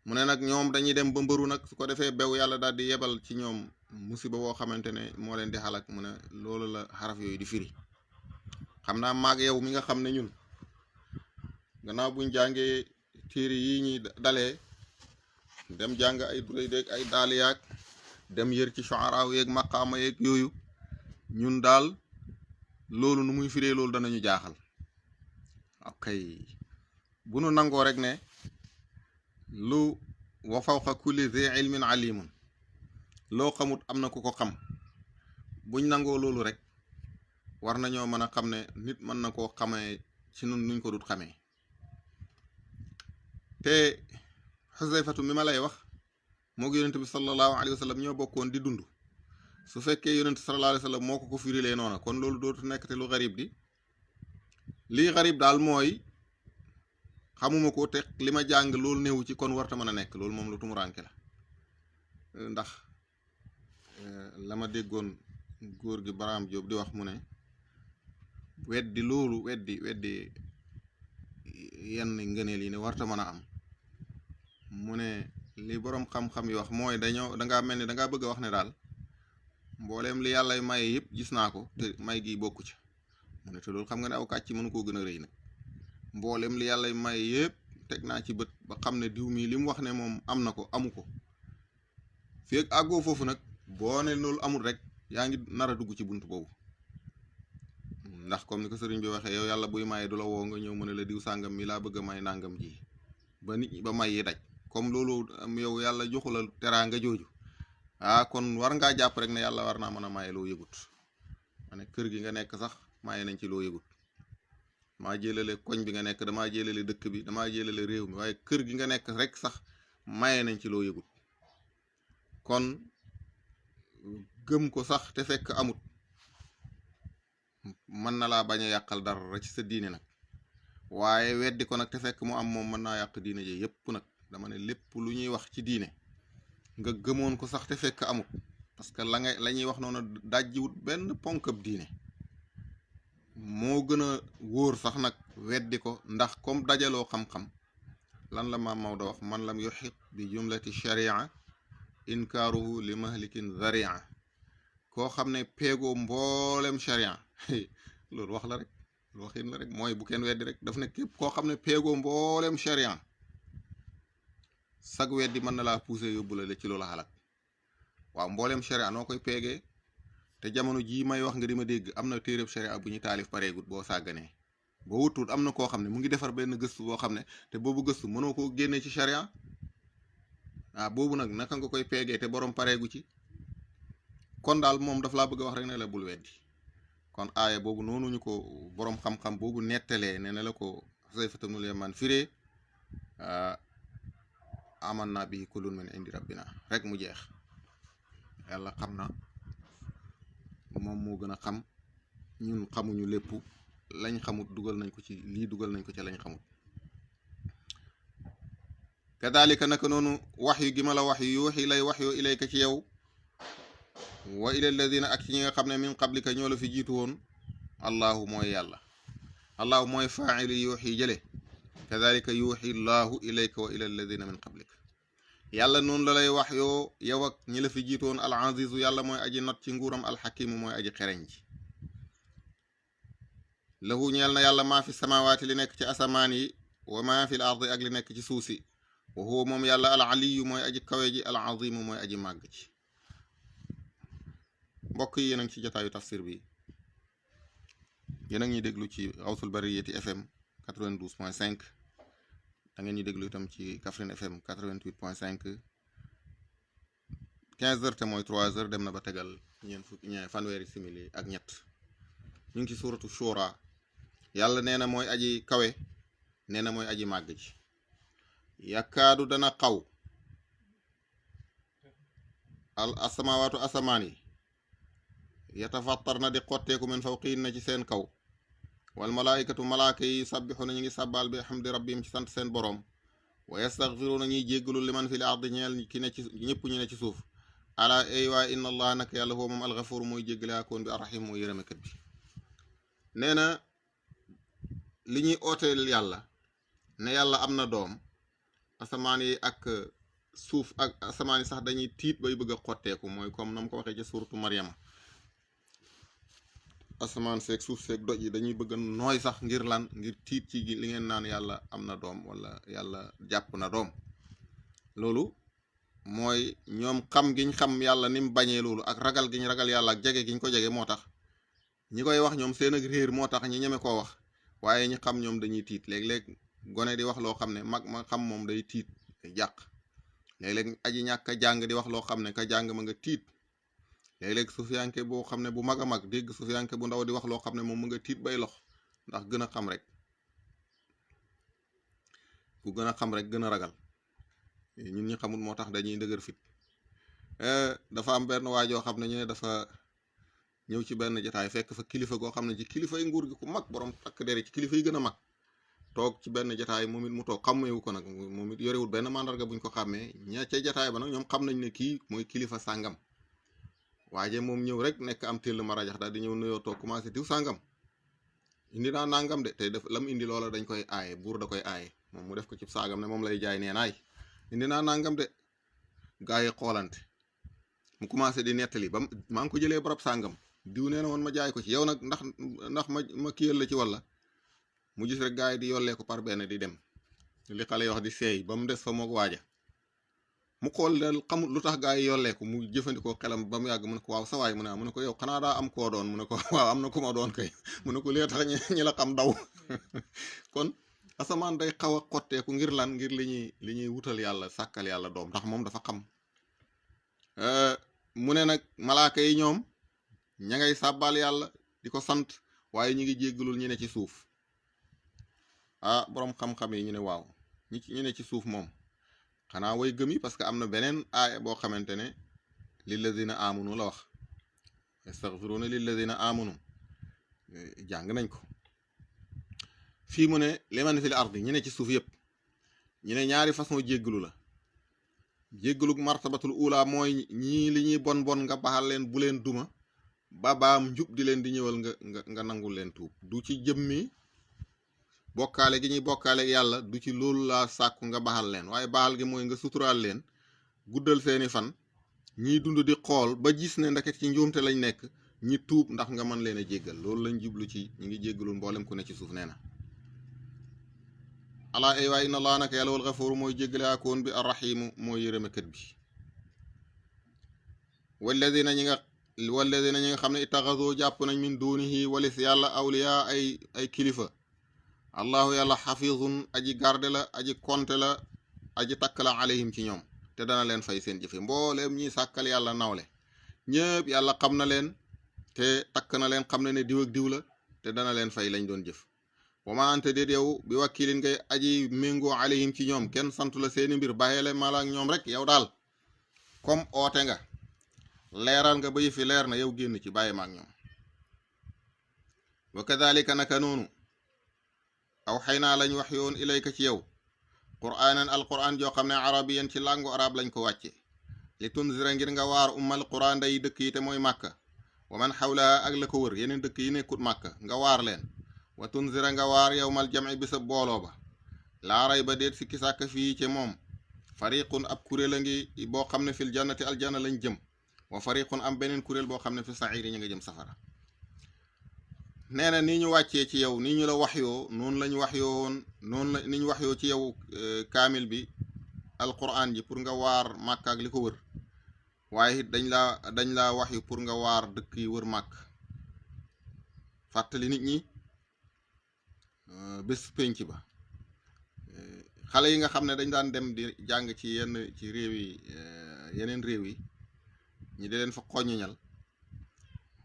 mu ne nag ñoom dañuy dem ba mbëru nag su ko defee bew yàlla daal di yebal ci ñoom musiba boo xamante ne moo leen di xalak. mu ne loolu la xaraf yooyu di firi. xam naa maag yow mi nga xam ne ñun gannaaw buñ jàngee téere yi ñuy dalee dem jàng ay duray déeg ay daaliyaak dem yër ci shuaraaw yeeg maqaama yeeg yooyu, ñun daal loolu nu muy firee loolu danañu jaaxal. ok bu nu nangoo rek ne lu wa fawqa kulli zi ilmin alimun, loo xamut am na ku ko xam. buñ nangoo loolu rek war nañoo mën a xam ne nit mën na koo xamee ci nun nuñ ko dut xamee. te Xuzayfatu mi ma lay wax moo yonent bi sallallahu alayhi wa sallam ñoo bokkoon di dund. su fekkee yonent sallallahu alayhi wa sallam moo ko firilee noona, kon loolu dootu nekk te lu xarib di. lii xarib daal mooy xamuma ko te li ma jàng loolu néewu ci, kon warta mën a nekk. loolu moom lu tumuranke la. ndax la ma déggoon góor gi Baraam Jóob di wax mu ne weddi loolu weddi yenn ngëneel yi ne warta mën a am. mu ne li boroom xam-xam yi wax mooy dangaa mel ni dangaa bëgg a wax ne daal mbooleem li yàllay maye yëpp gis naa ko te may gi bokku ci. mu ne te loolu xam nga ne aw kàcc mënu koo gën a rëy nag. mbooleem li yàllay maye yëpp teg naa ci bët ba xam ne diw mii li mu wax ne moom am na ko amu ko. fii ak àggoo foofu nag boo ne loolu amul rek yaa ngi nar a dugg ci bunt boobu. ndax comme ni ko sëriñ bi waxee, yow yàlla buy maye du la woo nga ñëw mu ne la diw sàngam mi laa bëgg a may nàngam ji ba nit ñi ba may yi daj. comme loolu yow yàlla joxu la teraanga jooju, kon war ngaa jàpp rek ne yàlla war naa mën a maye loo yëgut. ma ne kër gi nga nekk sax maye nañ ci loo yëgut. damaa jëlale koñ bi nga nekk, damaa jëlale dëkk bi, damaa jëlale réew mi, waaye kër gi nga nekk rek sax maye nañ ci loo yëgut. kon gëm ko sax te fekk amut mën na laa bañ a yàqal dara ci sa diine nag. waaye weddi ko nag te fekk mu am moom mën naa yàq diine ji yépp nag. dama ne lépp lu ñuy wax ci diine nga gëmoon ko sax te fekk amut, parce que la ñuy wax noonu dajjiwut benn ponkab diine. moo gën a wóor sax nag weddi ko, ndax comme dajaloo xam-xam lan la maam Maodo wax, man lam yuxit bi jumlati sharia inkaaruhu li mahlikin zaria. koo xam ne peegoo mboolem sharia loolu wax la rek, waxin la rek, mooy bu kenn weddi rek. daf ne képp koo xam ne peegoo mboolem sharia sag weddi mën na laa pousser yóbbu la ci loola xalaat. waaw mboolem sharia noo koy peegee te jamono jii may wax nga di ma dégg am na téereb sharia bu ñu taalif pareegut boo sàgganee boo wutul am na koo xam ne mu ngi defar benn gëstu boo xam ne te boobu gëstu mënoo koo génnee ci sharia boobu nag naka nga koy peegee te borom pareegu ci kon daal moom daf laa bëgg a wax rek ne la bul weddi kon aaya boobu noonu ñu ko borom xam-xam boobu nettalee ne la ko Xuzayfatu bnul Yamaan firee aman naa bi kullun min indi rabbina rek mu jeex yàlla xam na moom moo gën a xam ñun xamuñu lépp lañ xamut dugal nañ ko ci lii dugal nañ ko ci lañ xamut kadalika naka noonu wax yu gi ma la wax yu yuuxi lay wax yoo ilayka ci yow wa ila alladina ak ci ñi nga xam ne min qablika ñoo la fi jiitu woon allahu mooy yàlla allahu mooy faa'ili yuuxi jële kadalika yuuxi llahu ilayka wa ila alladina min qablik yàlla noonu la lay wax yoo yow ak ñi la fi jiitu woon al azizu yàlla mooy aji not ci nguuram alxakimu mooy aji xereñ ji lahu ñeel na yàlla maa fi samawaati li nekk ci asamaan yi wa maa fi l ardi ak li nekk ci suuf si wa huwa moom yàlla al aliyu mooy aji kawe ji al azimu mooy aji màgg ci mbokk yi yéen a ngi ci jotaayu tafsir bi yéen a ngi ñuy déglu ci Xawsul Bariyati FM 92.5 da ngeen ñu déglu itam ci Kaffrine FM 88.5 15h te mooy 3h dem na ba tegal fanweeri simili ak ñett ñu ngi ci suuratu Shura yàlla nee na mooy aji kawe nee na mooy aji màgg ji yakaadu dana xaw al asamawaatu asamaan yi yatafattar na di xotteeku min fawqihin na ci seen kaw wal malaayikatu malaaka yi sabbixuna ñu ngi sàbbaal bi hamdi rabbihim ci sant seen borom wa yastaghfiruna ñuy jéggalu liman fil ardi ñeel ki ne ci ñëpp ñu ne ci suuf ala ay waay inna allah nag yàlla huwa moom alxafuur mooy jéggale akoon bi arrahim mooy yërëmekat bi nee na li ñuy ooteel yàlla ne yàlla am na doom asamaan yi ak suuf ak asamaan yi sax dañuy tiit bay bëgg a xotteeku mooy comme na mu ko waxee ci suuratu Maryama asamaan seeg suuf seeg doj yi dañuy bëgg a nooy sax ngir lan ngir tiit ci li ngeen naan yàlla am na doom wala yàlla jàpp na doom loolu mooy ñoom xam giñ xam yàlla ni mu bañee loolu ak ragal giñ ragal yàlla ak jege giñ ko jege moo tax ñi koy wax ñoom seen ak réer moo tax ñi ñeme koo wax waaye ñi xam ñoom dañuy tiit léeg-léeg gone di wax loo xam ne mag ma xam moom day tiit jàq léeg-léeg aji ñàkk a jàng di wax loo xam ne ka jàng ma nga tiit léeg-léeg sufiyanke boo xam ne bu mag a mag dégg sufiyanke bu ndaw di wax loo xam ne moom mu nga tiit bay lox ndax gën a xam rek ku gën a xam rek gën a ragal ñun ñi xamul moo tax dañuy dëgër fit dafa am benn waajoo xam ne ñu ne dafa ñëw ci benn jotaay fekk fa kilifa goo xam ne ci kilifay nguur gi ku mag borom takk deri ci kilifa yi gën a mag toog ci benn jotaay moom it mu toog xàmmeewu ko nag moom it yorewul benn mandarga buñ ko xàmmee ña ca jotaay ba nag ñoom xam nañ ne kii mooy kilifa sàngam waaje moom ñëw rek nekk am téll ma rajax daal di ñëw nuyoo toog commencé diw sàngam indi naa nangam de tey def lam indi loola dañ koy aaye buur da koy aaye moom mu def ko ci saagam ne moom lay jaay nee naay indi naa nangam de gaa yi xoolante mu commencé di nettali ba maa ngi ko jëlee barab sàngam diw nee na woon ma jaay ko ci yow nag ndax ma kiyal la ci walla mu gis rek gaa yi di yollee ko par benn di dem li xale yi wax di seey ba mu des fa moog waaja mu xool dal xamul lu tax gaa yi yollee ko mu jëfandikoo xelam ba mu yàgg mu ne ko waaw sawaay mu ne ko yow xanaa daa am koo doon mu ne ko waaw am na ku ma doon kay mu ne ko lee tax ñi la xam daw kon asamaan day xaw a xotteeku ngir lan ngir li ñuy wutal yàlla sàkkal yàlla doom ndax moom dafa xam mu ne nag malaaka yi ñoom ña ngay sàbbaal yàlla di ko sant waaye ñu ngi jéggalul ñu ne ci suuf boroom xam-xam yi ñu ne waaw ñu ne ci suuf moom xanaa way gëm yi parce que am na beneen aaya boo xamante ne lilladina amanu la wax yastaghfiruna lilladina amanu jàng nañ ko fii mu ne liman fil ardi ñu ne ci suuf yëpp ñu ne ñaari façon jéggalu la jéggalu martabatul ula mooy ñii li ñuy bon bon nga baxal leen bu leen duma baam njub di leen di ñëwal nga nangul leen tuub du ci jëmmi bokkaale gi ñuy bokkaale yàlla du ci loolu laa sàkku nga baxal leen waaye baxal gi mooy nga suturaal leen guddal seeni fan ñiy dund di xool ba gis ne ndeket ci njuumte lañ nekk ñi tuub ndax nga mën leen a jéggal loolu lañ jublu ci ñi ngi jéggalul mboolem ku ne ci suuf nee na alaa ay waay inna allah naka yàlla wal xafuuru mooy jéggale akoon bi arrahimu mooy yërëmekat bi walladina ñi nga walladina ñi nga xam ne ittaxasu jàpp nañ min dunihi walis yàlla awliya ay kilifa allahu yàlla xafizun aji garde la aji konte la aji takk la alayhim ci ñoom te dana leen fay seen jëfe mbooleem ñi sàkkal yàlla nawle ñëpp yàlla xam na leen te takk na leen xam na ne diw ak diw la te dana leen fay lañ doon jëf wa ma anta déet yow bi wakkilin ngay aji méngoo alayhim ci ñoom kenn santu la seeni mbir bàyyele mala ak ñoom rek yow daal comme oote nga leeral nga ba yëfi leer na yow génn ci bàyyi ma ak ñoom wa kadhalika naka noonu aw xëy naa lañ wax yoon ilayka ci yow quraanan alquran joo xam ne arabiyan ci langu arab lañ ko wàcce li tunzira ngir nga waar ummal quran day dëkk yi te mooy màkka wa man xawlaha ak la ko wër yeneen dëkk yi nekkut màkka nga waar leen wa tunzira nga waar yawmal jam'i bisa booloo ba laa rayba déet si kisàkk fii ci moom fariqun ab kuréel a ngi boo xam ne fil jannati aljanna lañ jëm wa fariqun am beneen kuréel boo xam ne fi sa'iiri ñu nga jëm safara nee na ni ñu wàccee ci yow ni ñu la waxyoo noonu lañ waxyoo woon noonu la ni ñu waxyoo ci yow kaamil bi alquran ji pour nga waar màkk ak li ko wër waaye it dañ laa waxyu pour nga waar dëkk yi wër màkk fàttali nit ñi bés penc ba xale yi nga xam ne dañ daan dem di jàng ci ci réew yi yeneen réew yi ñi di leen fa xoññal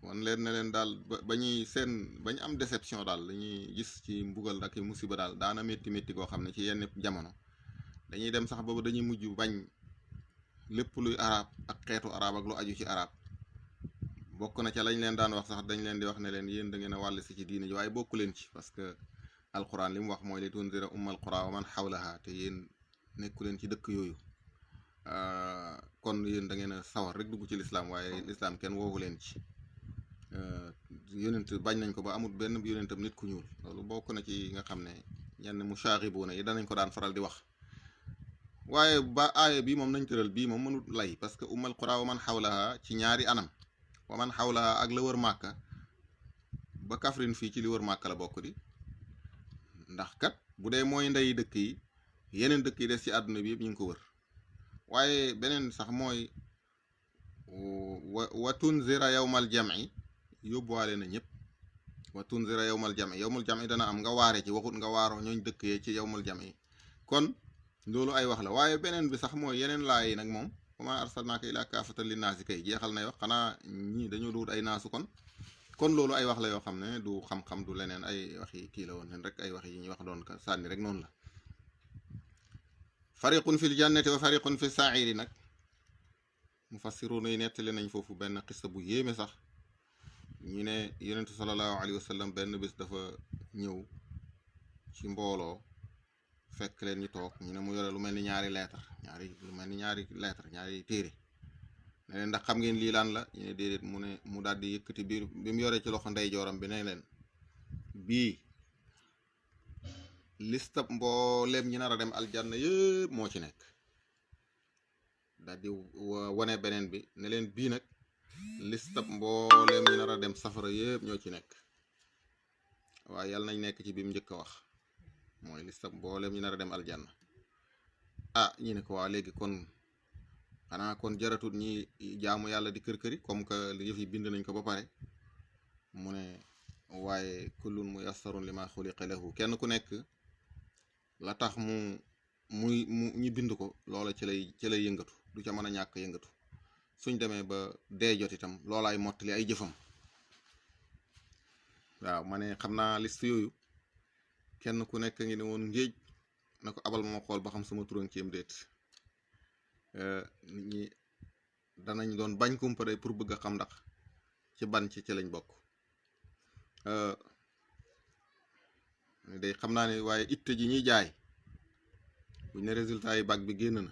wan leen ne leen daal bañ am déception daal dañuy gis ci mbugal ak musiba daal daana métti goo xam ne ci yenn jamono dañuy dem sax boobu dañuy mujj bañ lépp luy arab ak xeetu arab ak lu aju ci arab bokk na ca lañ leen daan wax sax dañ leen di wax ne leen yéen da ngeen a wàll si ci diine ji waaye bokku leen ci parce que alquran li mu wax mooy li tunzira ummal qura wa man xawlaha te yéen nekku leen ci dëkk yooyu kon yéen da ngeen a sawar rek dugg ci lislaam waaye lislaam kenn woowu leen ci yonent bañ nañ ko ba amul benn yonentam nit ku ñuul loolu bokk na ci nga xam ne ñenn mushaaxibuuna yi danañ ko daan faral di wax waaye ba aaya bi moom nañ tëral bii moom mënut lay parce que ummal qura wa man xawlaha ci ñaari anam wa man xawlaha ak la wër màkka ba Kaffrine fii ci li wër màkka la bokk di ndax kat bu dee mooy ndey dëkk yi yeneen dëkk yi des ci àdduna bi yëpp ñu ngi ko wër waaye beneen sax mooy wa tunzira yawmal jam'i yóbbuwaale na ñëpp wa tunzira yawmal jam'i dana am nga waare ci waxut nga waaroo ñooñ dëkk yee ci yawmal jam'i kon loolu ay wax la waaye beneen bi sax mooy yeneen laay yi nag moom wa maa arsalnaaka illaa kaafatan linnaasi kay jeexal nay wax xanaa ñii dañoo duwut ay naasu kon loolu ay wax la yoo xam ne du xam-xam du leneen ay waxi kii la woon leen rek ay wax yi ñuy wax doon ka sànni rek noonu la fariqun fil jannati wa fariqun fi sa'iiri nag mufassiruuna yi nettali nañ foofu benn xissa bu yéeme sax ñu ne yonentu sallallahu alayhi wa sallam benn bés dafa ñëw ci mbooloo fekk leen ñu toog ñu ne mu yore lu mel ni ñaari téere ne leen ndax xam ngeen lii laan la ñu ne déedéet mu daal di yëkkati biir bi mu yoree ci loxo ndeyjooram bi ne leen bii listab mbooleem ñi nar a dem aljanna yëpp moo ci nekk daal di wane beneen bi ne leen bii nag listab mbooleem ñi nar a dem safara yëpp ñoo ci nekk waaye yàlla nañ nekk ci bi mu njëkk a wax mooy listab mbooleem ñi nar a dem aljanna ñi ne ko waa léegi kon xanaa kon jaratut ñi jaamu yàlla di kër-këri comme que li yëf yi bind nañ ko ba pare mu ne waaye kullun muyassarun lima xuliqa lahu kenn ku nekk la tax mu ñu bind ko loola ci lay yëngatu du ca mën a ñàkk yëngatu suñ demee ba dee jot itam loolaay mottali ay jëfam waaw ma ne xam naa liste yooyu kenn ku nekk ngi ne woon ngéej na ko abal ma xool ba xam sama turan ci am déet nit ñi danañ doon bañ kumpa day pour bëgg a xam ndax ci ban ci lañ bokk day xam naa ne waaye itte ji ñuy jaay buñ ne résultat yi bac bi génn na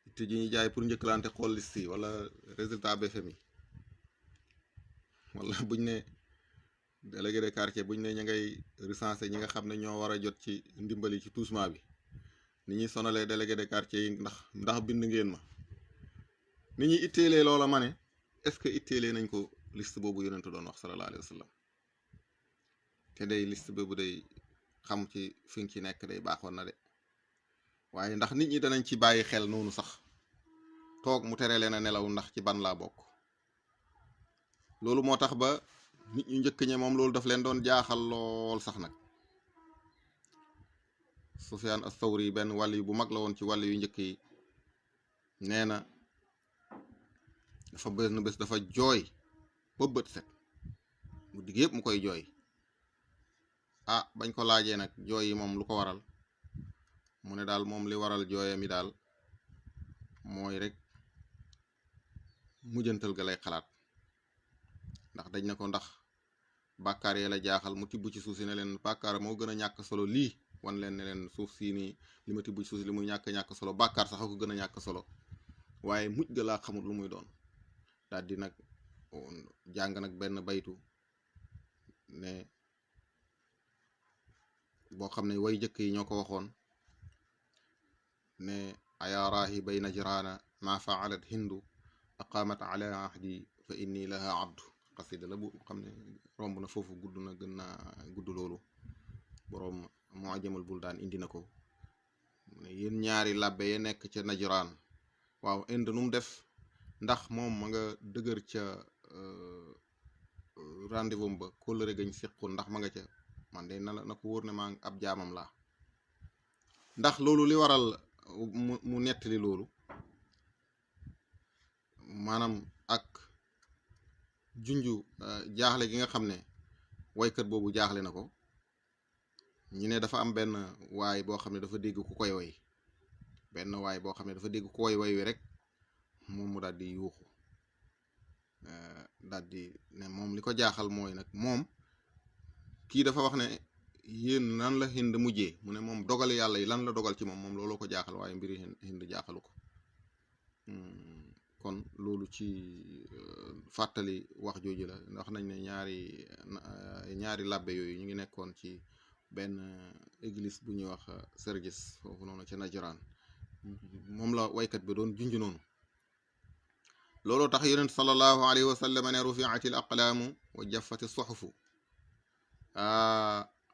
itte ji ñuy jaay pour njëkkalante xool liste yi wala résultat BFM yi wala buñ ne délégué de quartier buñ ne ña ngay recenser ñi nga xam ne ñoo war a jot ci ndimbali ci toussement bi ni ñuy sonalee délégué de quartier yi ndax bind ngeen ma ni ñuy itteelee loola ma ne est-ce que itteelee nañ ko liste boobu yonentu doon wax sallallahu alayhi wa sallam te day liste boobu day xam ci fi nga ci nekk day baaxoon na de waaye ndax nit ñi danañ ci bàyyi xel noonu sax toog mu tere leen a nelaw ndax ci ban laa bokk loolu moo tax ba nit ñu njëkk ñe moom loolu daf leen doon jaaxal lool sax nag. Sufyaan as-Sawri benn wàll yu bu mag la woon ci wàll yu njëkk yi nee na dafa benn bés dafa jooy ba bët set mu digg yëpp mu koy jooy. Bañ ko laajee nag jooy yi moom lu ko waral mu ne daal moom li waral jooyam yi daal mooy rek mujjantal ga lay xalaat, ndax dañ na ko ndax bàkkaar yee la jaaxal mu tibb ci suuf si ne leen bàkkaar moo gën a ñàkk solo lii, wan leen ne leen suuf sii nii li ma tibb ci suuf si li muy ñàkk solo bàkkaar sax a ko gën a ñàkk solo, waaye mujj ga laa xamut lu muy doon. daal di nag jàng nag benn baytu ne boo xam ne way jëkk yi ñoo ko waxoon ne ayaa raahibay najraana maa faalat hindu aqaamat ala ahdi fa inni laha abdu. xasida la bu xam ne romb na foofu, gudd na, gën naa gudd loolu. boroom Mu'jamul Buldaan indi na ko ne yéen ñaari labbe ya nekk ca najraan, waaw Inde nu mu def, ndax moom ma nga dëgër ca rendez-vous ba kóllëre gañ seqoon, ndax ma nga ca. man de na ko wóor ne maa ab jaamam laa. ndax loolu li waral mu nettali loolu maanaam ak junju jaaxle gi nga xam ne waykat boobu jaaxle na ko. ñu ne dafa am benn waay boo xam ne dafa dégg ku koy way, benn waay boo xam ne dafa dégg ku koy way wi rek moom mu daal di yuuxu, daal di ne moom li ko jaaxal mooy nag moom kii dafa wax ne yéen nan la Hind mujjee, mu ne moom dogal yàlla yi lan la dogal ci moom looloo ko jaaxal, waaye mbiri Hind jaaxalu ko. kon loolu ci fàttali wax jooju la. wax nañ ne ñaari labbe yooyu ñu ngi nekkoon ci benn église bu ñuy wax Sergis foofu noonu ca Najran. moom la waykat bi doon junj noonu. looloo tax yonent sallallahu alayhi wa sallam ne rufi'ati al aqlaamu wa jaffati suhufu.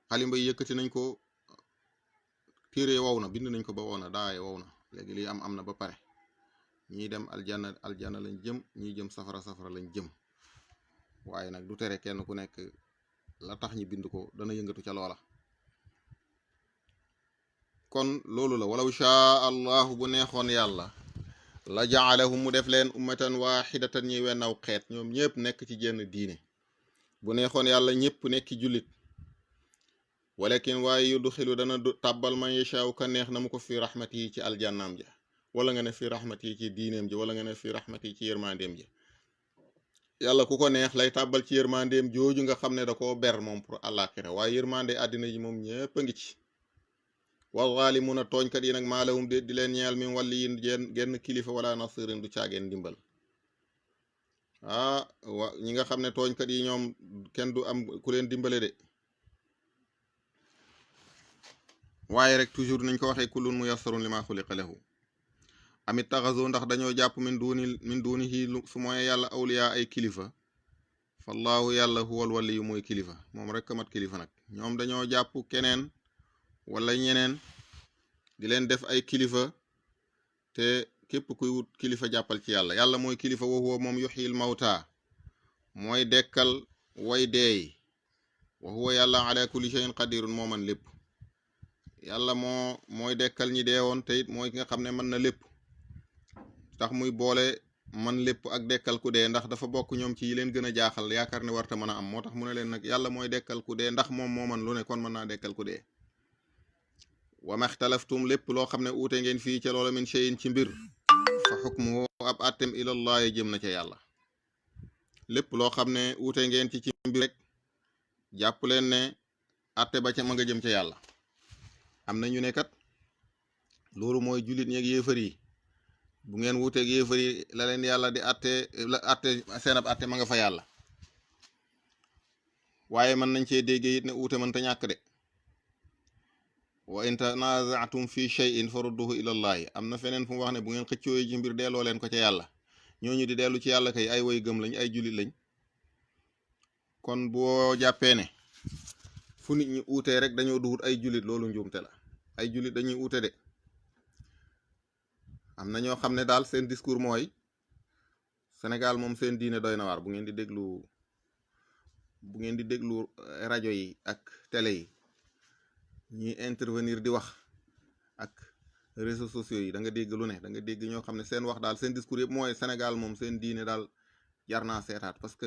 xalimba yi yëkkati nañ ko, téere wow na, bind nañ ko ba wow na, daaye wow na, léegi lii am na ba pare. ñii dem aljanna lañ jëm, ñii jëm safara lañ jëm. waaye nag du tere kenn ku nekk la tax ñi bind ko dana yëngatu ca loola. kon loolu la, walaw shaa allahu bu neexoon yàlla la jaalahum mu def leen ummatan waxidatan ñi wennaw xeet, ñoom ñëpp nekk ci jenn diine. bu neexoon yàlla ñëpp nekki jullit. walakin waaye yudxilu dana tàbbal man yashaaw ka neex na mu ko fi raxmat yi ci aljannaam ja, wala nga ne fi raxmat yi ci diineem ji, wala nga ne fi raxmat yi ci yërmandeem ji. yàlla ku ko neex lay tàbbal ci yërmandeem jooju nga xam ne da koo ber moom pour àllaaxira, waaye yërmande àddina ji moom ñëpp a ngi ci. wa zaalimuuna tooñkat yi nag maa lahum déet di leen ñeel min waliyin genn kilifa wala nasirin du caageen dimbal. ñi nga xam ne tooñkat yi ñoom kenn du am ku leen dimbale de. waaye rek toujours nañ ko waxee kullun muyassarun lima xuliqa lahu. amit taxasu ndax dañoo jàpp min dunihi su mooy yàlla awliya ay kilifa. fallahu yàlla huwal waliyu mooy kilifa, moom rek mat kilifa nag. ñoom dañoo jàpp keneen wala ñeneen di leen def ay kilifa, te képp kuy wut kilifa jàppal ci yàlla. yàlla mooy kilifa wa huwa moom yuxyil mawta, mooy dekkal way deey. wa huwa yàlla ala kulli shay'in qadirun moo man lépp. yàlla mooy dekkal ñi deewoon, te it mooy ki nga xam ne mën na lépp. tax muy boole man lépp ak dekkal ku dee, ndax dafa bokk ñoom ci yi leen gën a jaaxal, yaakaar ne warta mën a am. moo tax mu ne leen nag yàlla mooy dekkal ku dee, ndax moom moo man lu ne, kon mën naa dekkal ku dee. wa maxtalaftum lépp loo xam ne uute ngeen fii ca loola min shay'in ci mbir, fa xukmuhu ab attem ilallahi jëm na ca yàlla. lépp loo xam ne uute ngeen ci mbir rek jàpp leen ne atte ba ca ma nga jëm ca yàlla. am na ñu ne kat loolu mooy jullit ñeeg yéefar yi, bu ngeen wuuteeg yéefar yi la leen yàlla di atte seen ab atte ma nga fa yàlla. waaye mën nañ cee déggee it ne uute mën ta ñàkk de. wa in tanaza'tum fi shay'in farudduhu ila llahi. am na feneen fu mu wax ne bu ngeen xëccoo ci mbir delloo leen ko ca yàlla. ñooñu di dellu ci yàlla kay ay way gëm lañ, ay jullit lañ. kon boo jàppee ne fu nit ñi uutee rek dañoo duhut ay jullit, loolu njuumte la. ay jullit dañuy uute de. am na ñoo xam ne daal seen discours mooy Sénégal moom seen diine doy na waar. bu ngeen di déglu bu ngeen di déglu rajo yi ak télé yi ñi intervenir di wax ak réseaux sociaux yi da nga dégg lu ne da nga dégg ñoo xam ne seen wax daal seen discours yëpp mooy Sénégal moom seen diine daal jar naa seetaat parce que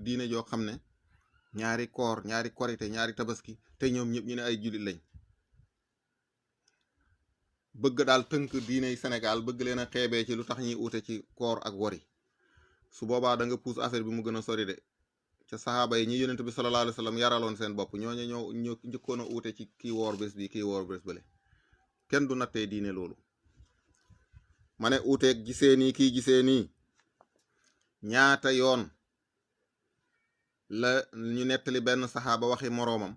diine joo xam ne ñaari koor ñaari korite ñaari tabaski te ñoom ñëpp ñu ne ay jullit lañ bëgg daal tënk diiney Sénégal bëgg leen a xeebee ci lu tax ñuy uute ci koor ak wori su boobaa da nga pousse affaire bi mu gën a sori de ca saxaaba yi ñi yonent bi sallallahu alayhi wa sallam yaraloon seen bopp ñooñu ñoo njëkkoon a uute ci kii woor bés bi kii woor bés bële kenn du nattee diine loolu ma ne uuteeg gisee nii kii gisee nii ñaata yoon la ñu nettali benn saxaaba waxi moroomam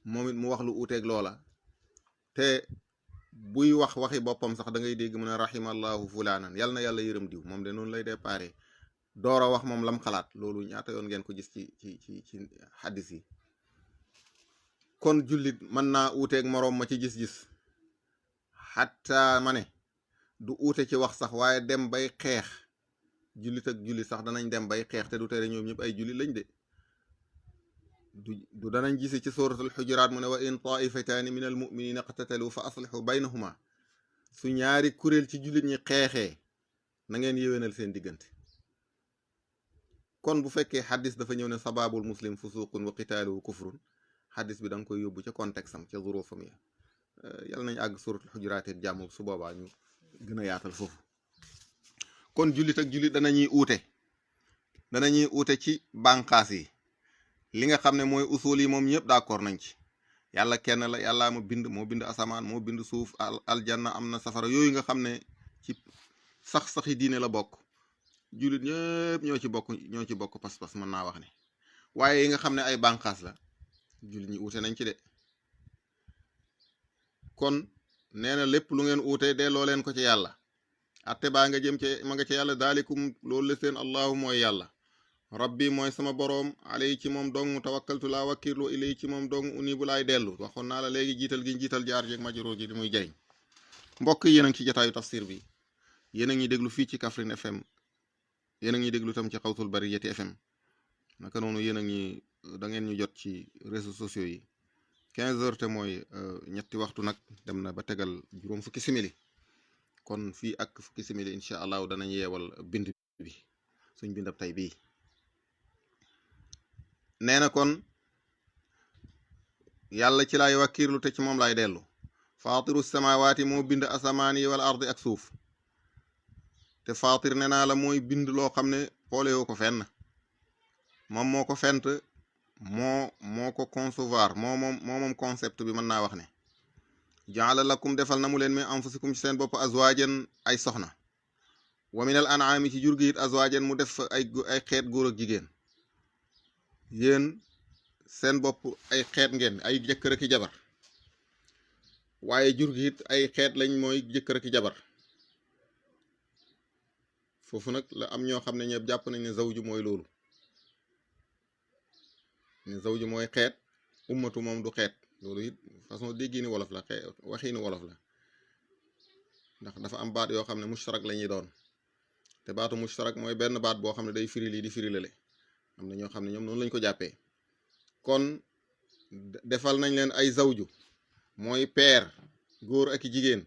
moom it mu wax lu uuteeg loola te buy wax waxi boppam sax da ngay dégg mu ne rahimallahu fulaanan yal na yàlla yërëm diw moom de noonu lay déparé door a wax moom lam xalaat loolu ñaata yoon ngeen ko gis ci xaddis yi kon jullit mën naa uuteeg moroom ma ci gis-gis xatta ma ne du uute ci wax sax waaye dem bay xeex jullit ak jullit sax danañ dem bay xeex te du tere ñoom ñëpp ay jullit lañ de du danañ gisi ci suratul xujuraat mu ne wa in taifataani min al muminina qatatalu fa aslihu baynahuma su ñaari kuréel ci jullit ñi xeexee na ngeen yéwénal seen diggante kon bu fekkee xaddis dafa ñëw ne sababul muslim fusuqun wa qitaaluhu kufrun xaddis bi da nga koy yóbbu ca contexte am ca zurufam ya yàlla nañ àgg suratul xujuraat ak jàmm su boobaa ñu gën a yaatal foofu kon jullit ak jullit danañuy uute ci bànqaas yi li nga xam ne mooy usul yi moom ñëpp d'accord nañ ci yàlla kenn la yàllaa ma bind moo bind asamaan moo bind suuf aljanna am na safara yooyu nga xam ne ci sax-saxi diine la bokk jullit ñëpp ñoo ci bokk pas-pas mën naa wax ne waaye yi nga xam ne ay bànqaas la jullit ñi uute nañ ci de kon nee na lépp lu ngeen uute delloo leen ko ci yàlla atte baa nga jëm ci ma nga ci yàlla daalikum loolu la seen allahu mooy yàlla rabbi mooy sama boroom alay ci moom dong tawakkaltu laa wakkirlu ilay ci moom dong uni bu laay dellu waxoon naa la léegi jiital gi jiital jaar jeeg majrur ji di muy jëriñ mbokk yéen a ngi ci jataayu tafsir bi yéen a ngi déglu fii ci Kaffrine FM yéen a ngi déglu tam ci Xawsul Bariyati FM naka noonu yéen a ngi da ngeen ñu jot ci réseaux sociaux yi 15 heures te mooy ñetti waxtu nag dem na ba tegal juróom fukki simili kon fii ak fukki simili incha allahu danañ yeewal bind bi suñ bindab tey bii nee na kon yàlla ci laay wàkkiirlu te ci moom laay dellu faatiru samawaati moo bind asamaan yi wala ardi ak suuf te faatir nee naa la mooy bind loo xam ne xoolewoo ko fenn moom moo ko fent moo ko concevoir moom concept bi mën naa wax ne jaala lakum defal na mu leen min anfusikum ci seen bopp azwaajan ay soxna wa min al an'aami ci jur gi it azwaajan mu def ay xeet góor ak jigéen yéen seen bopp ay xeet ngeen ay jëkkër ak jabar waaye jur gi it ay xeet lañ mooy jëkkër ak jabar foofu nag la am ñoo xam ne ñëpp jàpp nañ ne zawju mooy loolu ne zawju mooy xeet ummatu moom du xeet loolu it façon déggi ni wolof la waxii ni wolof la ndax dafa am baat yoo xam ne mushtarak la ñuy doon te baatu mushtarak mooy benn baat boo xam ne day firi lii di firi lale am na ñoo xam ne ñoom noonu lañ ko jàppee kon defal nañ leen ay zawju mooy peer góor ak jigéen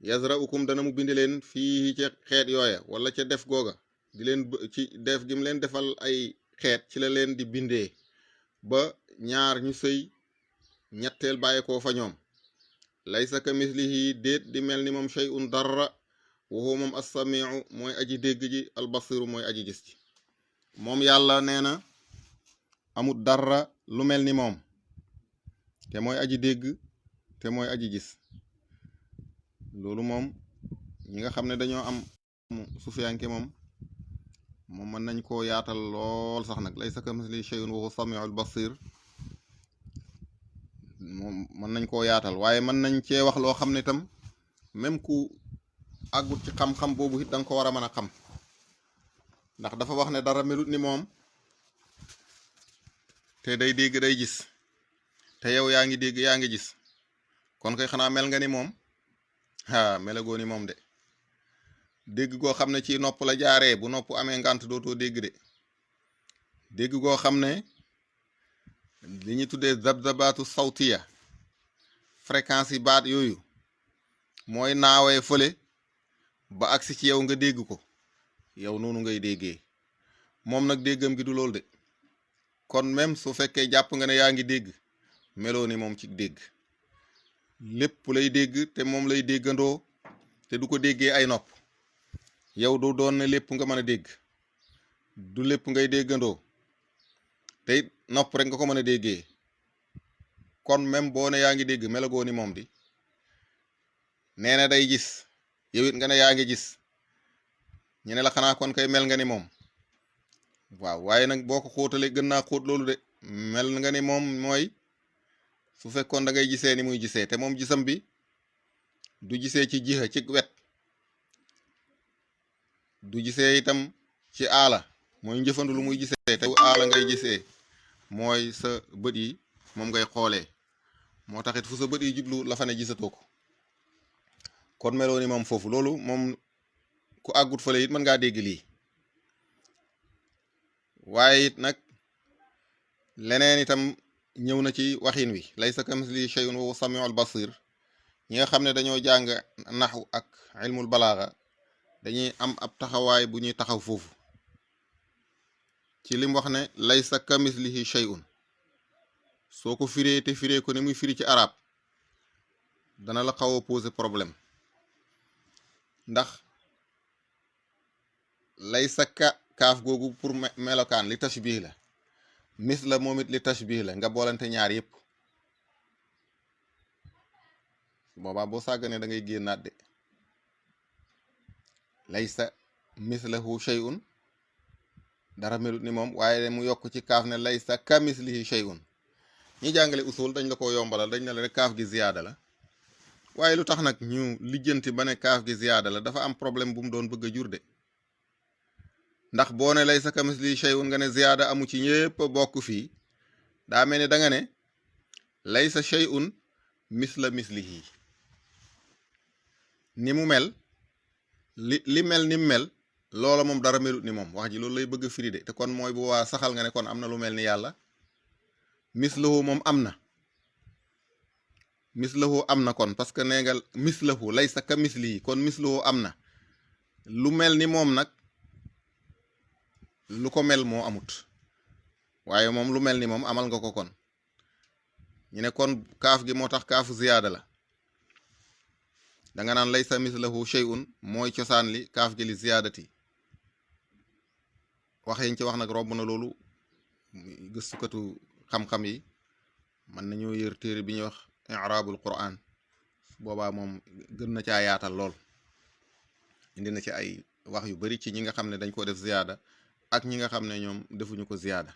yazra'ukum dana mu bind leen fii ca xeet yooya wala ca def googa di leen ci def gi mu leen defal ay xeet ci la leen di bindee ba ñaar ñu sëy ñetteel bàyyi koo fa ñoom laysa ka mislihi déet di mel ni moom shay'un dara wa huwa moom as-sami'u mooy aji dégg ji albasiru mooy aji gis ji moom yàlla nee na amul dara lu mel ni moom te mooy aji dégg te mooy aji gis loolu moom ñi nga xam ne dañoo am sufiyanke moom mën nañ koo yaatal lool sax nag laysa ka mislihi shay'un wa huwa as-sami'ul basir moom mën nañ koo yaatal waaye mën nañ cee wax loo xam ne itam même ku àggut ci xam-xam boobu it da nga ko war a mën a xam ndax dafa wax ne dara melut ni moom te day dégg day gis te yow yaa ngi dégg yaa ngi gis kon koy xanaa mel nga ni moom melagoo ni moom de dégg goo xam ne ci nopp la jaaree bu nopp amee ngànt dootoo dégg de dégg goo xam ne li ñu tuddee zabzabaatu sawtiya fréquence yi baat yooyu mooy naawee fële ba agsi ci yow nga dégg ko yow noonu ngay déggee moom nag déggam gi du loolu de kon même su fekkee jàpp nga ne yaa ngi dégg meloo ni moom ci dégg lépp lay dégg te moom lay déggandoo te du ko déggee ay nopp yow du doon ne lépp nga mën a dégg du lépp ngay déggandoo te it nopp rek nga ko mën a déggee kon même boo ne yaa ngi dégg melagoo ni moom di nee na day gis yow it nga ne yaa ngi gis ñu ne la xanaa kon kay mel nga ni moom waaw waaye nag boo ko xóotalee gën naa xóot loolu de mel nga ni moom mooy su fekkoon da ngay gisee ni muy gisee te moom gisam bi du gisee ci jiha ci wet du gisee itam ci aala mooy njëfandu lu muy gisee te aala ngay gisee mooy sa bët yi moom ngay xoolee moo taxit fu sa bët yi jublu la fa ne gisatoo ko kon meloo ni moom foofu loolu moom ku àggut fële it mën ngaa dégg lii waaye it nag leneen itam ñëw na ci waxin wi laysa kamislihi shay'un wa huwa samiul basir ñi nga xam ne dañoo jàng naxu ak ilmul balaaga dañuy am ab taxawaay bu ñuy taxaw foofu ci lim wax ne laysa kamislihi shay'un soo ko firee te firee ko ne muy firi ci arab dana la xaw a poser problème ndax laysa kaaf googu pour melokaan li tashbih la mis la moom it li tashbih la nga boolante ñaar yëpp boobaa boo sàgganee da ngay génnaat de laysa mislahu shay'un dara melut ni moom waaye mu yokk ci kaaf ne laysa ka mislihi shay'un ñi jàngale usul dañ la ko yombalal dañ ne la rek kaaf gi ziyaada la waaye lu tax nag ñu lijjanti ba ne kaaf gi ziyaada la dafa am problème bu mu doon bëgg a jur de ndax boo ne laysa ka mislihi shay'un nga ne ziyaada amu ci ñépp bokk fii daa mel ni da nga ne laysa shay'un misla mislihi ni mu mel li mel ni mu mel loola moom dara melut ni moom wax ji loolu lay bëgg a firi de te kon mooy bu waa saxal nga ne kon am na lu mel ni yàlla mislahu moom am na mislahu am na kon parce que nee nga mislahu laysa ka mislihi kon mislahu am na lu mel ni moom nag lu ko mel moo amut waaye moom lu mel ni moom amal nga ko kon ñu ne kon kaaf gi moo tax kaafu ziyaada la danga naan laysa mislahu shay'un mooy cosaan li kaaf gi li ziyaadati wax yiñ ci wax nag romb na loolu gëstukatu xam-xam yi mën nañoo yër téere bi ñuy wax i'raabul Qur'an boobaa moom gën na caa yaatal lool indi na ci ay wax yu bari ci ñi nga xam ne dañ ko def ziyaada ak ñi nga xam ne ñoom defuñu ko ziyaada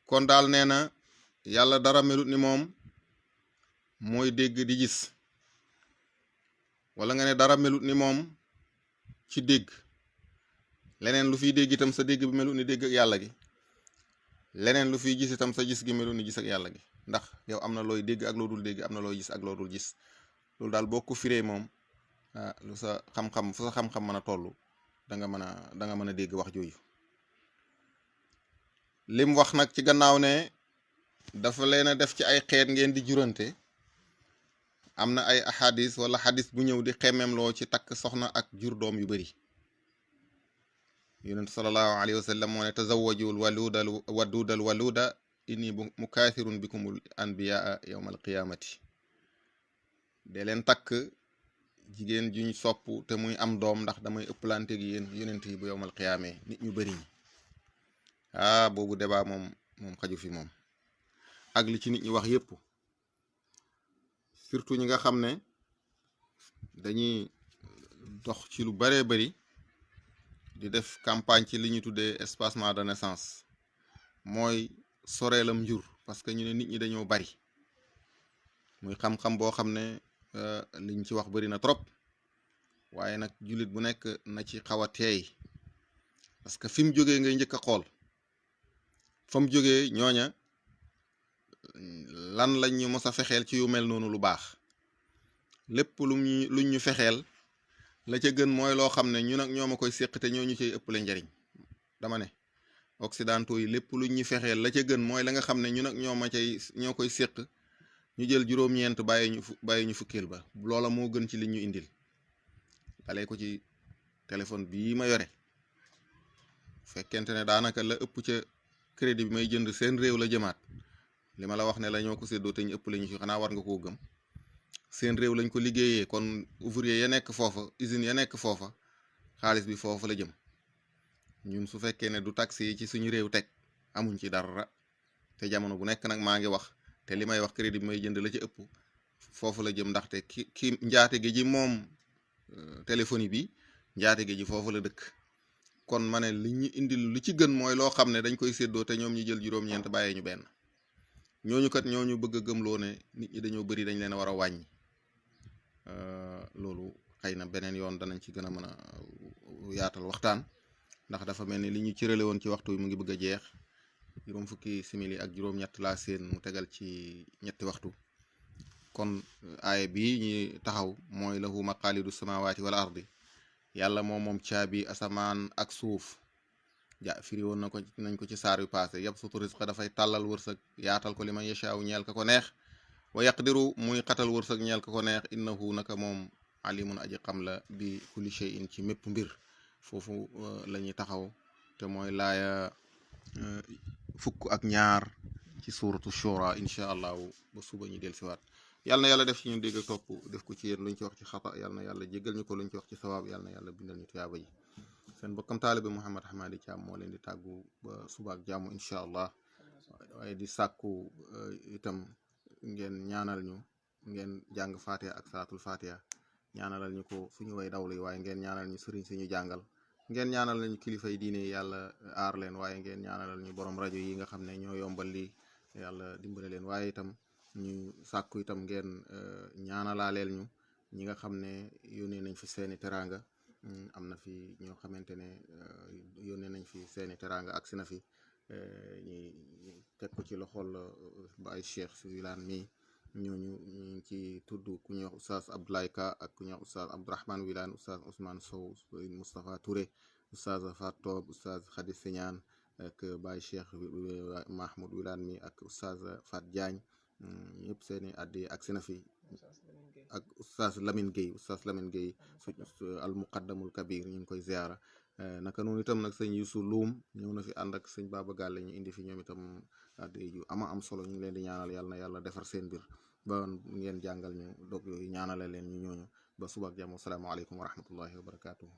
kon daal nee na yàlla dara melut ni moom mooy dégg di gis wala nga ne dara melut ni moom ci dégg leneen lu fiy dégg itam sa dégg bi melut ni dégg ak yàlla gi leneen lu fiy gis itam sa gis gi melut ni gis ak yàlla gi ndax yow am na looy dégg ak loo dul dégg am na looy gis ak loo dul gis loolu daal boo ko firee moom lu sa xam-xam fu sa xam-xam mën a toll da nga mën a dégg wax jooju lim wax nag ci gannaaw ne dafa leen a def ci ay xeet ngeen di jurante am na ay ahadis wala hadis bu ñëw di xemmem loo ci takk soxna ak jur doom yu bari yonent sallallahu alayhi wa sallam moo ne tazawwajul wadudal waluda inni mukathirun bikumul anbiyaa yawmal qiyamati de leen takk jigéen juñ sopp te muy am doom ndax damay ëpplante gi yéen yonent yi bu yawmal qiyaamee nit ñu bari ñi boobu débat moom xaju fi moom ak li ci nit ñi wax yépp surtout ñi nga xam ne dañuy dox ci lu baree bari di def campagne ci li ñu tuddee espacement de naissance mooy soreelam njur parce que ñu ne nit ñi dañoo bari muy xam-xam boo xam ne liñ ci wax bari na trop waaye nag jullit bu nekk na ci xaw a teey parce que fi mu jógee ngay njëkk a xool fa mu jógee ñooña lan lañ ñu mos a fexeel ci yu mel noonu lu baax lépp luñ ñu fexeel la ca gën mooy loo xam ne ñun ak ñoom a koy séq te ñoo ñu cay ëppale njariñ dama ne occidentaux yi lépp lu ñu fexeel la ca gën mooy la nga xam ne ñun ak ñoo koy séq ñu jël juróom-ñeent bàyyi ñu fukkeel ba loola moo gën ci li ñu indil dalee ko ci téléphone bii ma yore fekkente ne daanaka la ëpp ca crédit bi may jënd seen réew la jëmaat li ma la wax ne la ñoo ko séddoo te ñu ëpp la ñu ci xanaa war nga koo gëm seen réew lañ ko liggéeyee kon ouvrier ya nekk foofa usine ya nekk foofa xaalis bi foofa la jëm ñun su fekkee ne du taxe yi ci suñu réew teg amuñ ci dara te jamono bu nekk nag maa ngi wax te li may wax crédit bi may jënd la ci ëpp foofu la jëm ndaxte ki njaate gi ji moom téléphonie bi njaate gi ji foofu la dëkk kon ma ne li ñu indil lu ci gën mooy loo xam ne dañ koy séddoo te ñoom ñu jël juróom-ñeent bàyyee ñu benn ñooñu kat ñooñu bëgg a gëmloo ne nit ñi dañoo bëri dañ leen a war a wàññi loolu xëy na beneen yoon danañ ci gën a mën a yaatal waxtaan ndax dafa mel ni li ñu cërale woon ci waxtu wi mu ngi bëgg a jeex juróom fukki simili ak juróom-ñett laa seen mu tegal ci ñetti waxtu kon aaya bi ñi taxaw mooy lahu maqaalidu samawati wal ardi yàlla moom caabi asamaan ak suuf firi woon nañ ko ci saar yu passé yabsutu rizqa dafay tàllal wërsëg yaatal ko li man yashaaw ñeel ka ko neex wa yaqdiru muy xatal wërsëg ñeel ka ko neex innahu naka moom alimun aji xam la bi kulli shay'in ci mépp mbir foofu la ñuy taxaw te mooy laaya fukk ak ñaar ci suuratu shura incha allahu ba suba ñu del siwaat yàlla na yàlla def ci ñun dégg ak topp def ko ci yéen luñ ci wax ci xata yàlla na yàlla jéggal ñu ko luñ ci wax ci sawaab yàlla na yàlla bindal ñu tuyaaba yi seen bokkam taalibe Mouhamed Hamady Thiam moo leen di tàggu ba suba ak jàmm incha allah waaye di sàkku itam ngeen ñaanal ñu ngeen jàng fatiha ak salaatul fatiha ñaanalal ñu ko suñu way dawlu yi waaye ngeen ñaanal ñu sëriñ si ñu jàngal ngeen ñaanal nañu kilifa yi diine yàlla aar leen waaye ngeen ñaanalal ñu borom rajo yi nga xam ne ñoo yombal lii yàlla dimbale leen waaye itam ñu sàkku itam ngeen ñaanalaaleel ñu ñi nga xam ne yónnee nañ fi seeni teraanga am na fi ñoo xamante ne yónnee nañ fi seeni teraanga ak si na fi ñi teg ko ci loxol ba ay cheikh si wilaan mii ñooñu ñu ci tudd ku ñuy wax oustaz Abdoulaye Ka ak ku ñuy wax oustaz Abdourahman Wilane oustaz Ousmane Sow Moustapha Touré oustaz Fat Toob oustaz Khady Señaan ak Baye Cheikh Mahmoud Wilane mi ak oustaz Fat Diagne ñëpp seeni addi ak sina fi ak oustaz Lamine Gueye su al muqaddamul kabir ñu ngi koy ziara naka noonu itam nag sëñ Youssou Loum ñëw na fi ànd ak sëñ Baba Galle ñu indi fi ñoom itam addi yu am solo ñu ngi leen di ñaanal yàlla na yàlla defar seen mbir ba ngeen jàngal ñu dog yooyu ñaanale leen ñu ñooñu ba suba ak jàmm asalaamaaleykum wa rahmatullahi wa barakaatuhu